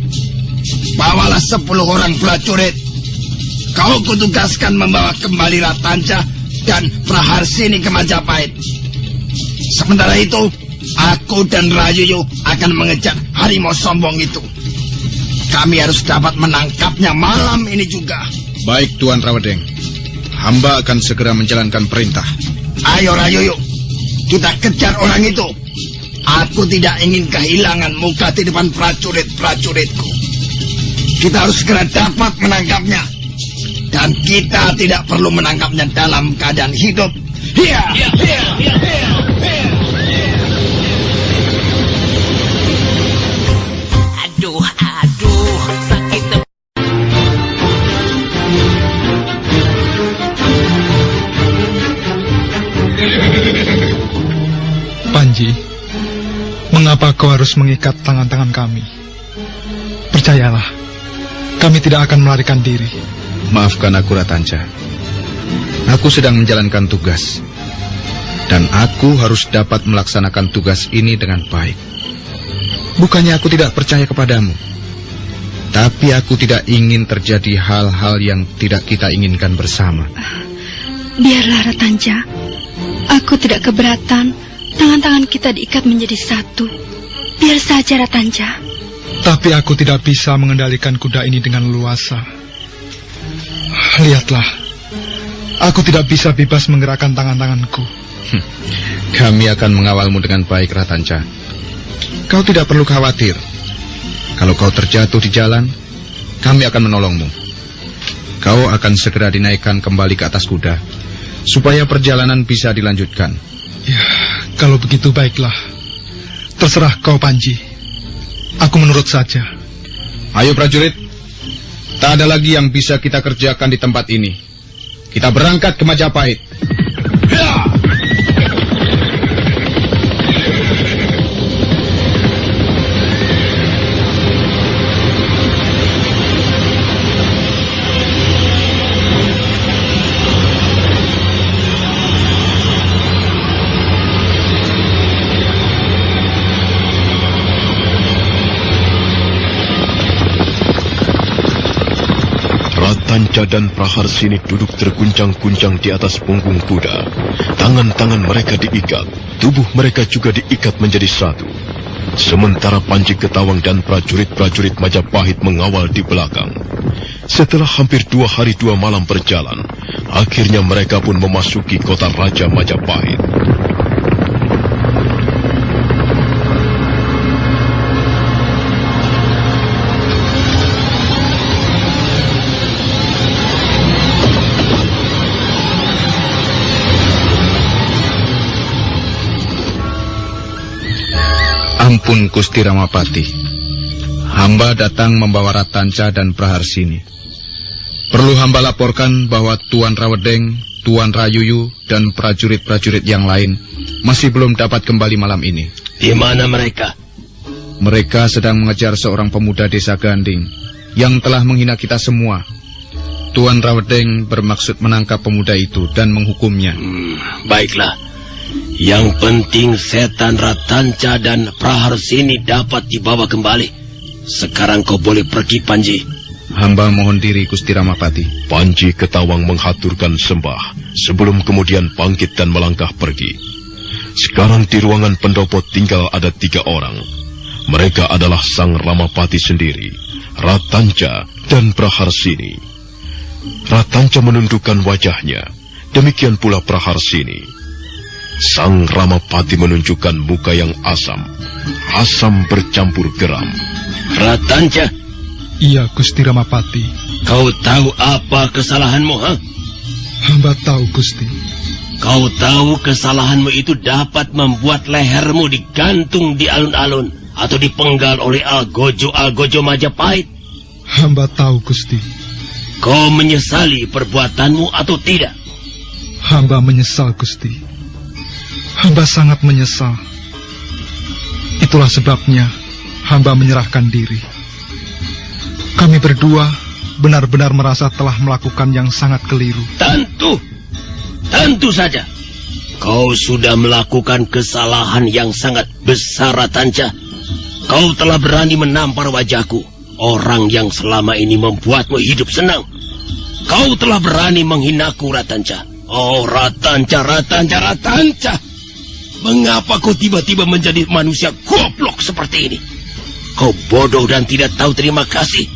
Bawalah 10 orang prajurit. Kau kutugaskan membawa kembali Ratanca dan Praharsini ke Majapahit. Sementara itu, aku dan Rayuyu akan mengejar harimau sombong itu. Kami harus dapat menangkapnya malam ini juga. Baik, Tuan Rawadeng. Hamba akan segera menjalankan perintah. Ayo Rayoyo, kita kejar orang itu. Aku tidak ingin kehilangan muka di depan prajurit-prajuritku. Kita harus segera dapat menangkapnya. Dan kita tidak perlu menangkapnya dalam keadaan hidup. Aduh, sakit. Panji, mengapa kau harus mengikat tangan-tangan kami? Percayalah, kami tidak akan melarikan diri. Maafkan aku, Ratanja. Aku sedang menjalankan tugas. Dan aku harus dapat melaksanakan tugas ini dengan baik. Bukannya aku tidak percaya kepadamu. Tapi aku tidak ingin terjadi hal-hal yang tidak kita inginkan bersama. Biarlah, Ratanja. Aku tidak keberatan tangan-tangan kita diikat menjadi satu. Biar saja, Ratanja. Tapi aku tidak bisa mengendalikan kuda ini dengan leluasa. Lihatlah, aku tidak bisa bebas menggerakkan tangan-tanganku. Kami akan mengawalmu dengan baik, Ratanja. Kau tidak perlu khawatir. Kalau kau terjatuh di jalan, kami akan menolongmu. Kau akan segera dinaikkan kembali ke atas kuda, supaya perjalanan bisa dilanjutkan. Ya, kalau begitu baiklah. Terserah kau, Panji. Aku menurut saja. Ayo prajurit, tak ada lagi yang bisa kita kerjakan di tempat ini. Kita berangkat ke Majapahit. Ratanja dan Praharsini duduk terguncang-guncang di atas punggung kuda. Tangan-tangan mereka diikat, tubuh mereka juga diikat menjadi satu. Sementara Panji Ketawang dan prajurit-prajurit Majapahit mengawal di belakang. Setelah hampir 2 hari 2 malam berjalan, akhirnya mereka pun memasuki kota Raja Majapahit. Ampun Gusti Ramapati, hamba datang membawa Ratanja dan Praharsini. Perlu hamba laporkan bahwa Tuan Rawedeng, Tuan Rayuyu, dan prajurit-prajurit yang lain masih belum dapat kembali malam ini. Di mana mereka? Mereka sedang mengejar seorang pemuda desa Ganding yang telah menghina kita semua. Tuan Rawedeng bermaksud menangkap pemuda itu dan menghukumnya. Baiklah. Yang penting setan Ratanja dan Praharsini dapat dibawa kembali. Sekarang kau boleh pergi, Panji. Hamba mohon diri, Gusti Ramapati. Panji Ketawang menghaturkan sembah sebelum kemudian bangkit dan melangkah pergi. Sekarang di ruangan pendopo tinggal ada 3 orang. Mereka adalah Sang Ramapati sendiri, Ratanja, dan Praharsini. Ratanja menundukkan wajahnya, demikian pula Praharsini. Sang Ramapati menunjukkan muka yang asam bercampur geram. Ratanja. Iya, Gusti Ramapati. Kau tahu apa kesalahanmu, ha? Hamba tahu, Gusti. Kau tahu kesalahanmu itu dapat membuat lehermu digantung di alun-alun atau dipenggal oleh Algojo Majapahit. Hamba tahu, Gusti. Kau menyesali perbuatanmu atau tidak? Hamba menyesal, Gusti. Hamba sangat menyesal. Itulah sebabnya hamba menyerahkan diri. Kami berdua benar-benar merasa telah melakukan yang sangat keliru. Tentu saja. Kau sudah melakukan kesalahan yang sangat besar, Ratanja. Kau telah berani menampar wajahku, orang yang selama ini membuatmu hidup senang. Kau telah berani menghinaku, Ratanja. Oh, Ratanja. Mengapa kau tiba-tiba menjadi manusia goblok seperti ini? Kau bodoh dan tidak tahu terima kasih.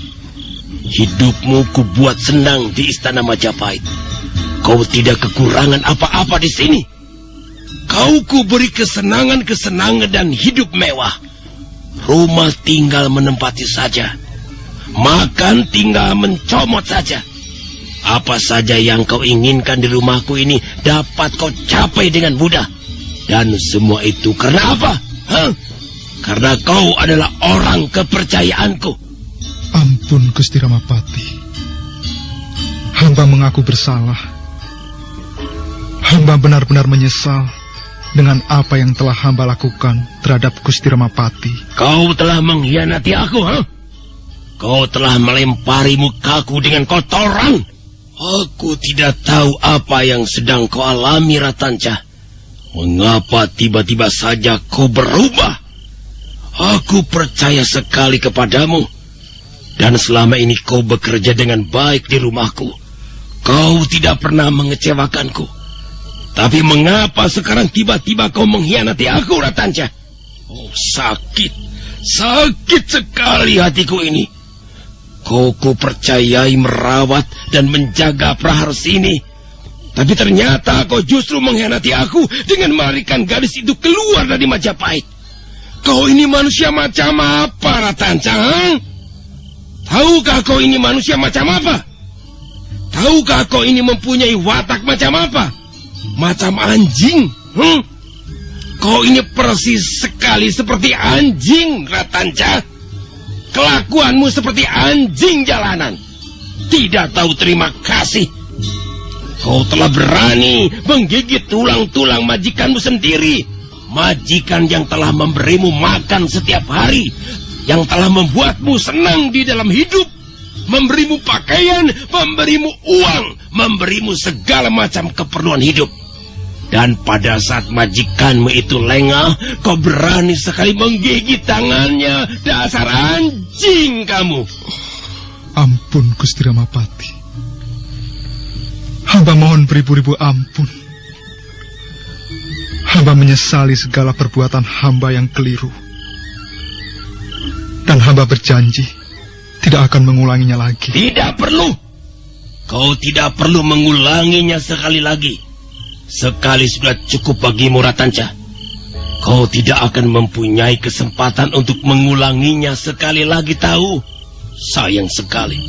Hidupmu kubuat senang di istana Majapahit. Kau tidak kekurangan apa-apa di sini. Kau kuberi kesenangan-kesenangan dan hidup mewah. Rumah tinggal menempati saja. Makan tinggal mencomot saja. Apa saja yang kau inginkan di rumahku ini dapat kau capai dengan mudah. Dan semua itu karena apa? Karena kau adalah orang kepercayaanku. Ampun Gusti Ramapati. Hamba mengaku bersalah. Hamba benar-benar menyesal dengan apa yang telah hamba lakukan terhadap Gusti Ramapati. Kau telah mengkhianati aku, Kau telah melempari mukaku dengan kotoran. Aku tidak tahu apa yang sedang kau alami, Ratanca. Mengapa tiba-tiba saja kau berubah? Aku percaya sekali kepadamu. Dan selama ini kau bekerja dengan baik di rumahku. Kau tidak pernah mengecewakanku. Tapi mengapa sekarang tiba-tiba kau mengkhianati aku, Ratanca? Oh, sakit. Sakit sekali hatiku ini. Kau kupercayai merawat dan menjaga Praharsini. Tapi ternyata kau justru mengkhianati aku dengan melarikan gadis itu keluar dari Majapahit. Kau ini manusia macam apa, Ratanca? Tahukah kau ini manusia macam apa? Tahukah kau ini mempunyai watak macam apa? Macam anjing. Kau ini persis sekali seperti anjing, Ratanca. Kelakuanmu seperti anjing jalanan. Tidak tahu terima kasih. Kau telah berani menggigit tulang-tulang majikanmu sendiri. Majikan yang telah memberimu makan setiap hari. Yang telah membuatmu senang di dalam hidup. Memberimu pakaian, memberimu uang, memberimu segala macam keperluan hidup. Dan pada saat majikanmu itu lengah, kau berani sekali menggigit tangannya. Dasar anjing kamu. Ampun Gusti Ramapati. Hamba mohon beribu-ribu ampun. Hamba menyesali segala perbuatan hamba yang keliru. Dan hamba berjanji tidak akan mengulanginya lagi. Tidak perlu. Kau tidak perlu mengulanginya sekali lagi. Sekali sudah cukup bagimu, Ratanca. Kau tidak akan mempunyai kesempatan untuk mengulanginya sekali lagi, tahu? Sayang sekali.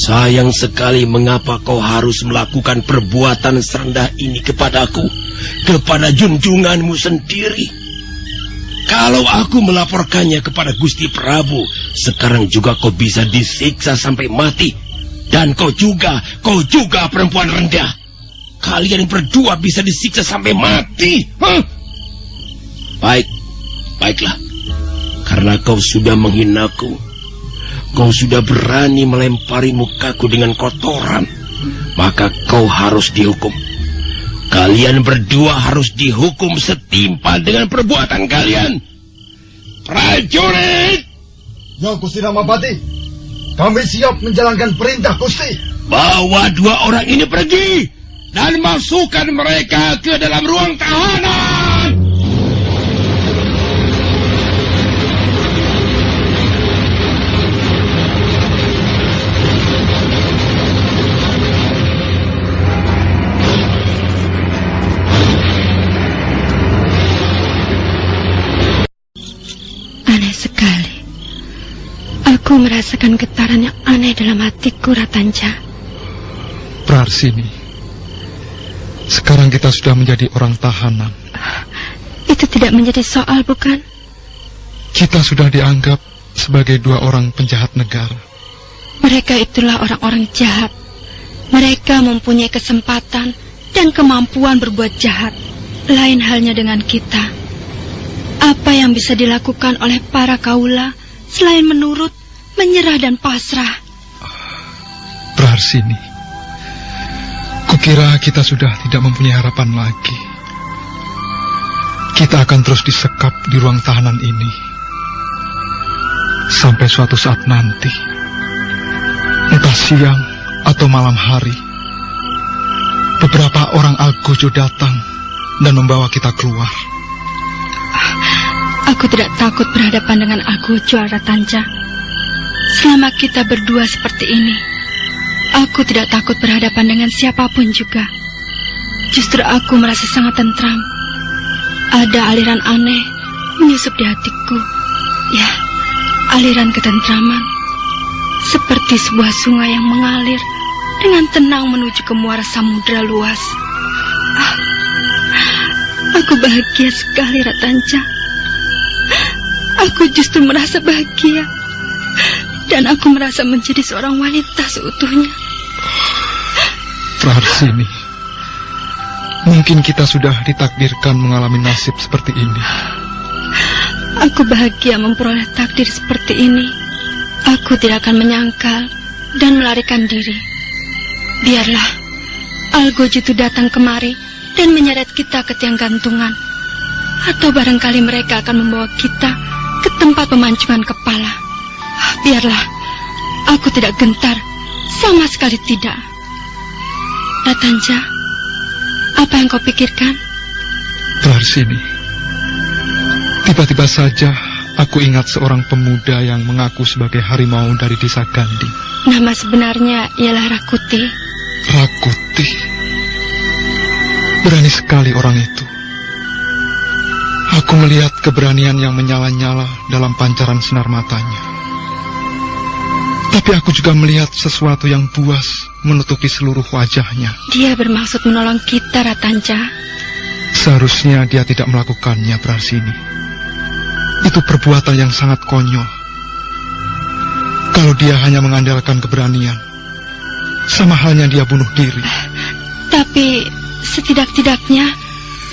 Sayang sekali mengapa kau harus melakukan perbuatan serendah ini kepadaku, kepada junjunganmu sendiri. Kalau aku melaporkannya kepada Gusti Prabu, sekarang juga kau bisa disiksa sampai mati. Dan kau juga perempuan rendah. Kalian berdua bisa disiksa sampai mati. Baiklah. Karena kau sudah menghinaku. Kau sudah berani melempari mukaku dengan kotoran. Maka kau harus dihukum. Kalian berdua harus dihukum setimpal dengan perbuatan kalian. Prajurit! Ya, Gusti Ramapati. Kami siap menjalankan perintah, Gusti. Bawa dua orang ini pergi. Dan masukkan mereka ke dalam ruang tahanan. Aneh sekali. Aku merasakan getaran yang aneh dalam hatiku, Ratanca. Praharsini. Sekarang kita sudah menjadi orang tahanan. Itu tidak menjadi soal, bukan? Kita sudah dianggap sebagai dua orang penjahat negara. Mereka itulah orang-orang jahat. Mereka mempunyai kesempatan dan kemampuan berbuat jahat. Lain halnya dengan kita. Apa yang bisa dilakukan oleh para kaula selain menurut, menyerah dan pasrah? Praharsini. Kukira kita sudah tidak mempunyai harapan lagi. Kita akan terus disekap di ruang tahanan ini. Sampai suatu saat nanti. Entah siang atau malam hari. Beberapa orang Algojo datang dan membawa kita keluar. Aku tidak takut berhadapan dengan Algojo, Ratanca. Selama kita berdua seperti ini, Aku tidak takut berhadapan dengan siapapun juga. Justru aku merasa sangat tentram. Ada aliran aneh menyusup di hatiku. Ya, aliran ketentraman. Seperti sebuah sungai yang mengalir dengan tenang menuju ke muara samudera luas. Aku bahagia sekali, Ratanja. Aku justru merasa bahagia. Dan aku merasa menjadi seorang wanita seutuhnya. Praharsini, mungkin kita sudah ditakdirkan mengalami nasib seperti ini. Aku bahagia memperoleh takdir seperti ini. Aku tidak akan menyangkal dan melarikan diri. Biarlah Algojo datang kemari dan menyeret kita ke tiang gantungan. Atau barangkali mereka akan membawa kita ke tempat pemancingan kepala. Biarlah, aku tidak gentar, sama sekali tidak. Ratanja, apa yang kau pikirkan? Praharsini, tiba-tiba saja aku ingat seorang pemuda yang mengaku sebagai harimau dari desa Gandhi. Nama sebenarnya ialah Rakuti. Rakuti. Berani sekali orang itu. Aku melihat keberanian yang menyala-nyala dalam pancaran sinar matanya. Tapi aku juga melihat sesuatu yang buas menutupi seluruh wajahnya. Dia bermaksud menolong kita, Ratanja. Seharusnya dia tidak melakukannya, Praharsini. Itu perbuatan yang sangat konyol. Kalau dia hanya mengandalkan keberanian, sama halnya dia bunuh diri. Tapi setidak-tidaknya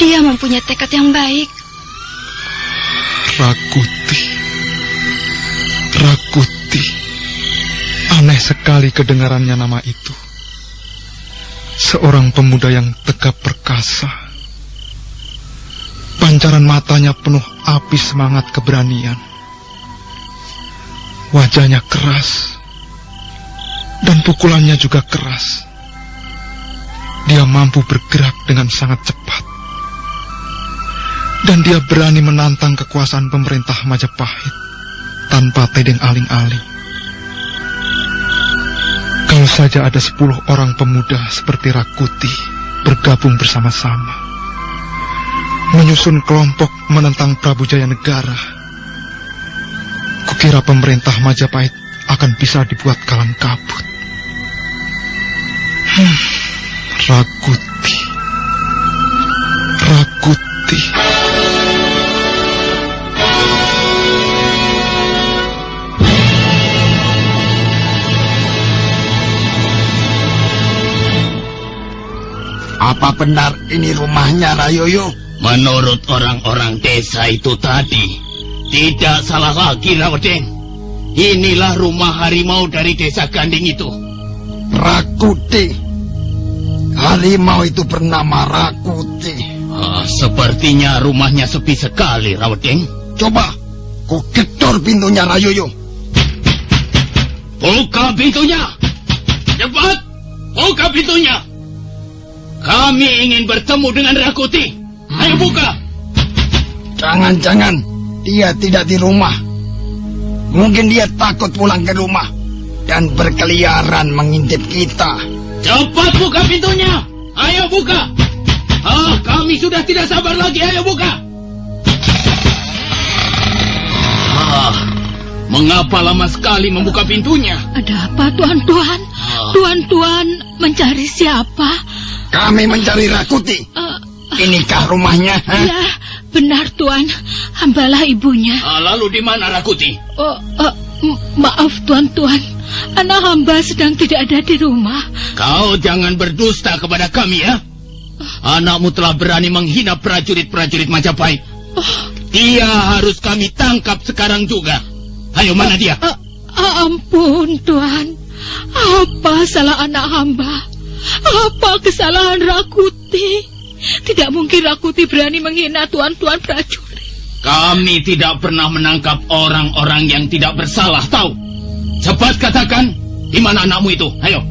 dia mempunyai tekad yang baik. Rakuti. Rakuti. Aneh sekali kedengarannya nama itu. Seorang pemuda yang tegap perkasa. Pancaran matanya penuh api semangat keberanian. Wajahnya keras. Dan pukulannya juga keras. Dia mampu bergerak dengan sangat cepat. Dan dia berani menantang kekuasaan pemerintah Majapahit tanpa tedeng aling-aling. Kalau saja ada 10 orang pemuda seperti Rakuti bergabung bersama-sama, menyusun kelompok menentang Prabu Jayanegara, kukira pemerintah Majapahit akan bisa dibuat kalang kabut. Rakuti. Rakuti. Apa benar ini rumahnya, Rayoyo? Menurut orang-orang desa itu tadi, tidak salah lagi, Raden. Inilah rumah harimau dari desa Ganding itu. Rakuti. Harimau itu bernama Rakuti. Sepertinya rumahnya sepi sekali, Raden. Coba, ku gedor pintunya, Rayoyo. Buka pintunya! Cepat! Buka pintunya! Kami ingin bertemu dengan Rakuti. Ayo buka. Jangan-jangan dia tidak di rumah. Mungkin dia takut pulang ke rumah dan berkeliaran mengintip kita. Cepat buka pintunya. Ayo buka. Kami sudah tidak sabar lagi. Ayo buka. Mengapa lama sekali membuka pintunya? Ada apa, Tuan-Tuan? Tuan-Tuan mencari siapa? Kami mencari Rakuti. Inikah rumahnya? Ya, benar, Tuan. Hambalah ibunya. Lalu di mana Rakuti? Maaf, Tuan-Tuan. Anak hamba sedang tidak ada di rumah. Kau jangan berdusta kepada kami, ya. Anakmu telah berani menghina prajurit-prajurit Majapahit. Dia harus kami tangkap sekarang juga. Ayo, mana dia? Ampun, Tuan. Apa salah anak hamba? Apa kesalahan Rakuti? Tidak mungkin Rakuti berani menghina tuan-tuan prajurit. Kami tidak pernah menangkap orang-orang yang tidak bersalah, tahu? Cepat katakan, di mana anakmu itu? Ayo.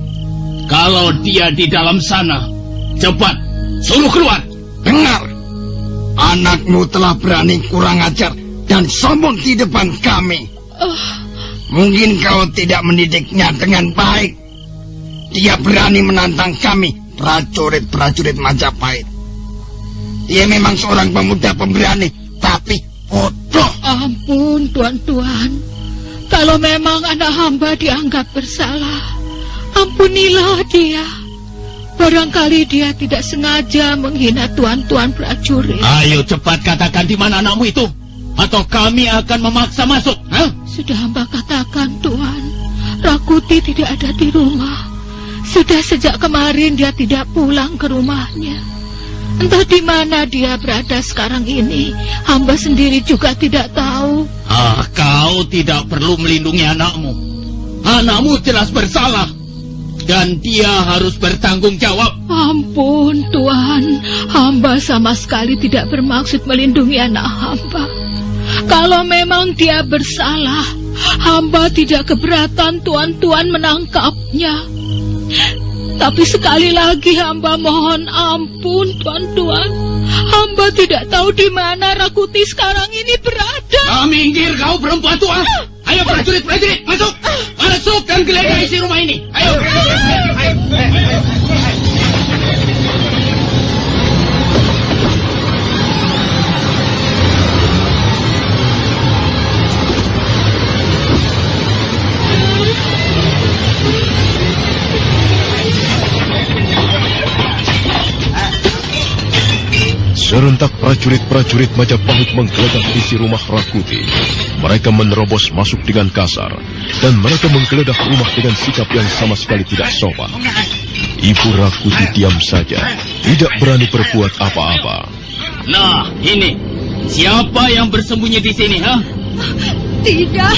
Kalau dia di dalam sana, cepat, suruh keluar. Dengar, anakmu telah berani kurang ajar dan sombong di depan kami. Mungkin kau tidak mendidiknya dengan baik. dia berani menantang kami, prajurit-prajurit Majapahit. Dia memang seorang pemuda pemberani, tapi bodoh. Ampun, tuan-tuan. Kalau memang anak hamba dianggap bersalah, ampunilah dia. Barangkali dia tidak sengaja menghina tuan-tuan prajurit. Ayo cepat katakan di mana anakmu itu, atau kami akan memaksa masuk. Sudah hamba katakan, Tuan. Rakuti tidak ada di rumah. Sudah sejak kemarin dia tidak pulang ke rumahnya. Entah di mana dia berada sekarang ini, hamba sendiri juga tidak tahu. Kau tidak perlu melindungi anakmu. Anakmu jelas bersalah, dan dia harus bertanggung jawab. Ampun, Tuan. Hamba sama sekali tidak bermaksud melindungi anak hamba. Kalau memang dia bersalah, hamba tidak keberatan tuan-tuan menangkapnya. Tapi sekali lagi hamba mohon ampun, tuan-tuan. Hamba tidak tahu di mana Rakuti sekarang ini berada. Minggir kau perempuan tua. Ayo prajurit-prajurit, masuk. Masuk dan geledah isi rumah ini. Ayo. Serentak prajurit-prajurit Majapahit menggeledah isi rumah Rakuti. Mereka menerobos masuk dengan kasar, dan mereka menggeledah rumah dengan sikap yang sama sekali tidak sopan. Ibu Rakuti diam saja, tidak berani berbuat apa-apa. Nah, ini siapa yang bersembunyi di sini, ha? Tidak,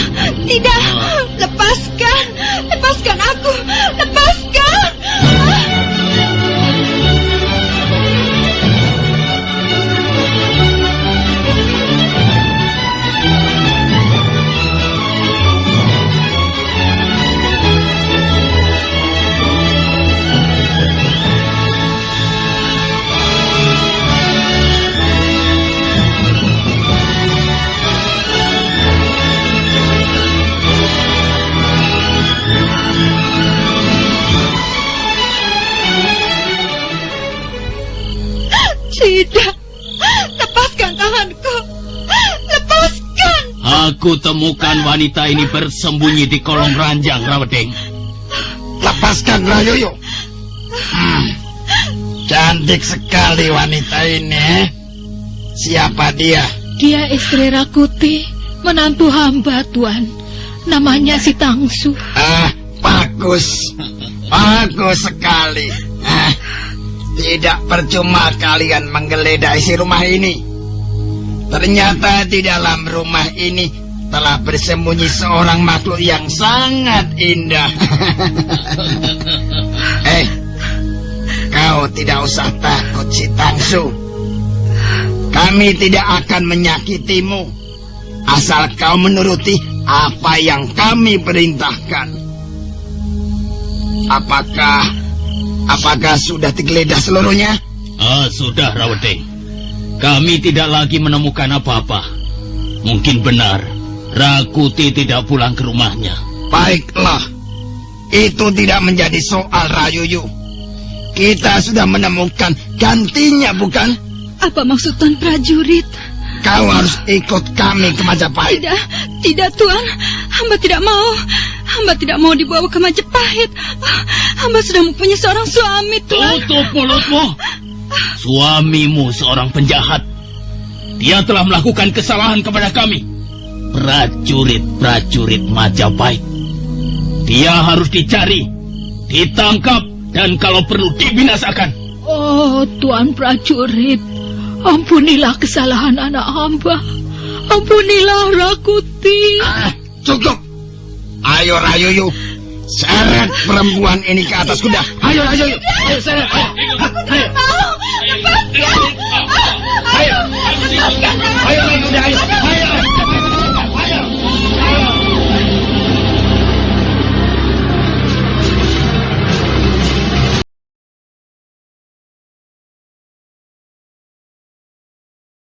lepaskan aku, lepaskan. Tidak, lepaskan tanganku, lepaskan. Aku temukan wanita ini bersembunyi di kolong ranjang, Rawedeng. Lepaskan Rayoyo. Cantik sekali wanita ini. Siapa dia? Dia istri Rakuti, menantu hamba, Tuan. Namanya si Tangsu. Bagus. Bagus sekali. Tidak percuma kalian menggeledah isi rumah ini. Ternyata di dalam rumah ini telah bersembunyi seorang makhluk yang sangat indah. Kau tidak usah takut, si Tangsu. Kami tidak akan menyakitimu, asal kau menuruti apa yang kami perintahkan. Apakah sudah digeledah seluruhnya? Sudah, Rawedeng. Kami tidak lagi menemukan apa-apa. Mungkin benar, Rakuti tidak pulang ke rumahnya. Baiklah, itu tidak menjadi soal, Rayoyo. Kita sudah menemukan gantinya, bukan? Apa maksud Tuan prajurit? Kau harus ikut kami ke Majapahit. Tidak, Tuan. Hamba tidak mau. Hamba tidak mau dibawa ke Majapahit. Hamba sudah mempunyai seorang suami, Tuan. Tutup mulutmu. Suamimu seorang penjahat. Dia telah melakukan kesalahan kepada kami, prajurit-prajurit Majapahit. Dia harus dicari, ditangkap, dan kalau perlu dibinasakan. Oh, Tuan prajurit, ampunilah kesalahan anak hamba. Ampunilah Rakuti. Cukup. Ayo, Rayoyo, seret perempuan ini ke atas kuda. Ayo, Rayoyo. Ayo, seret.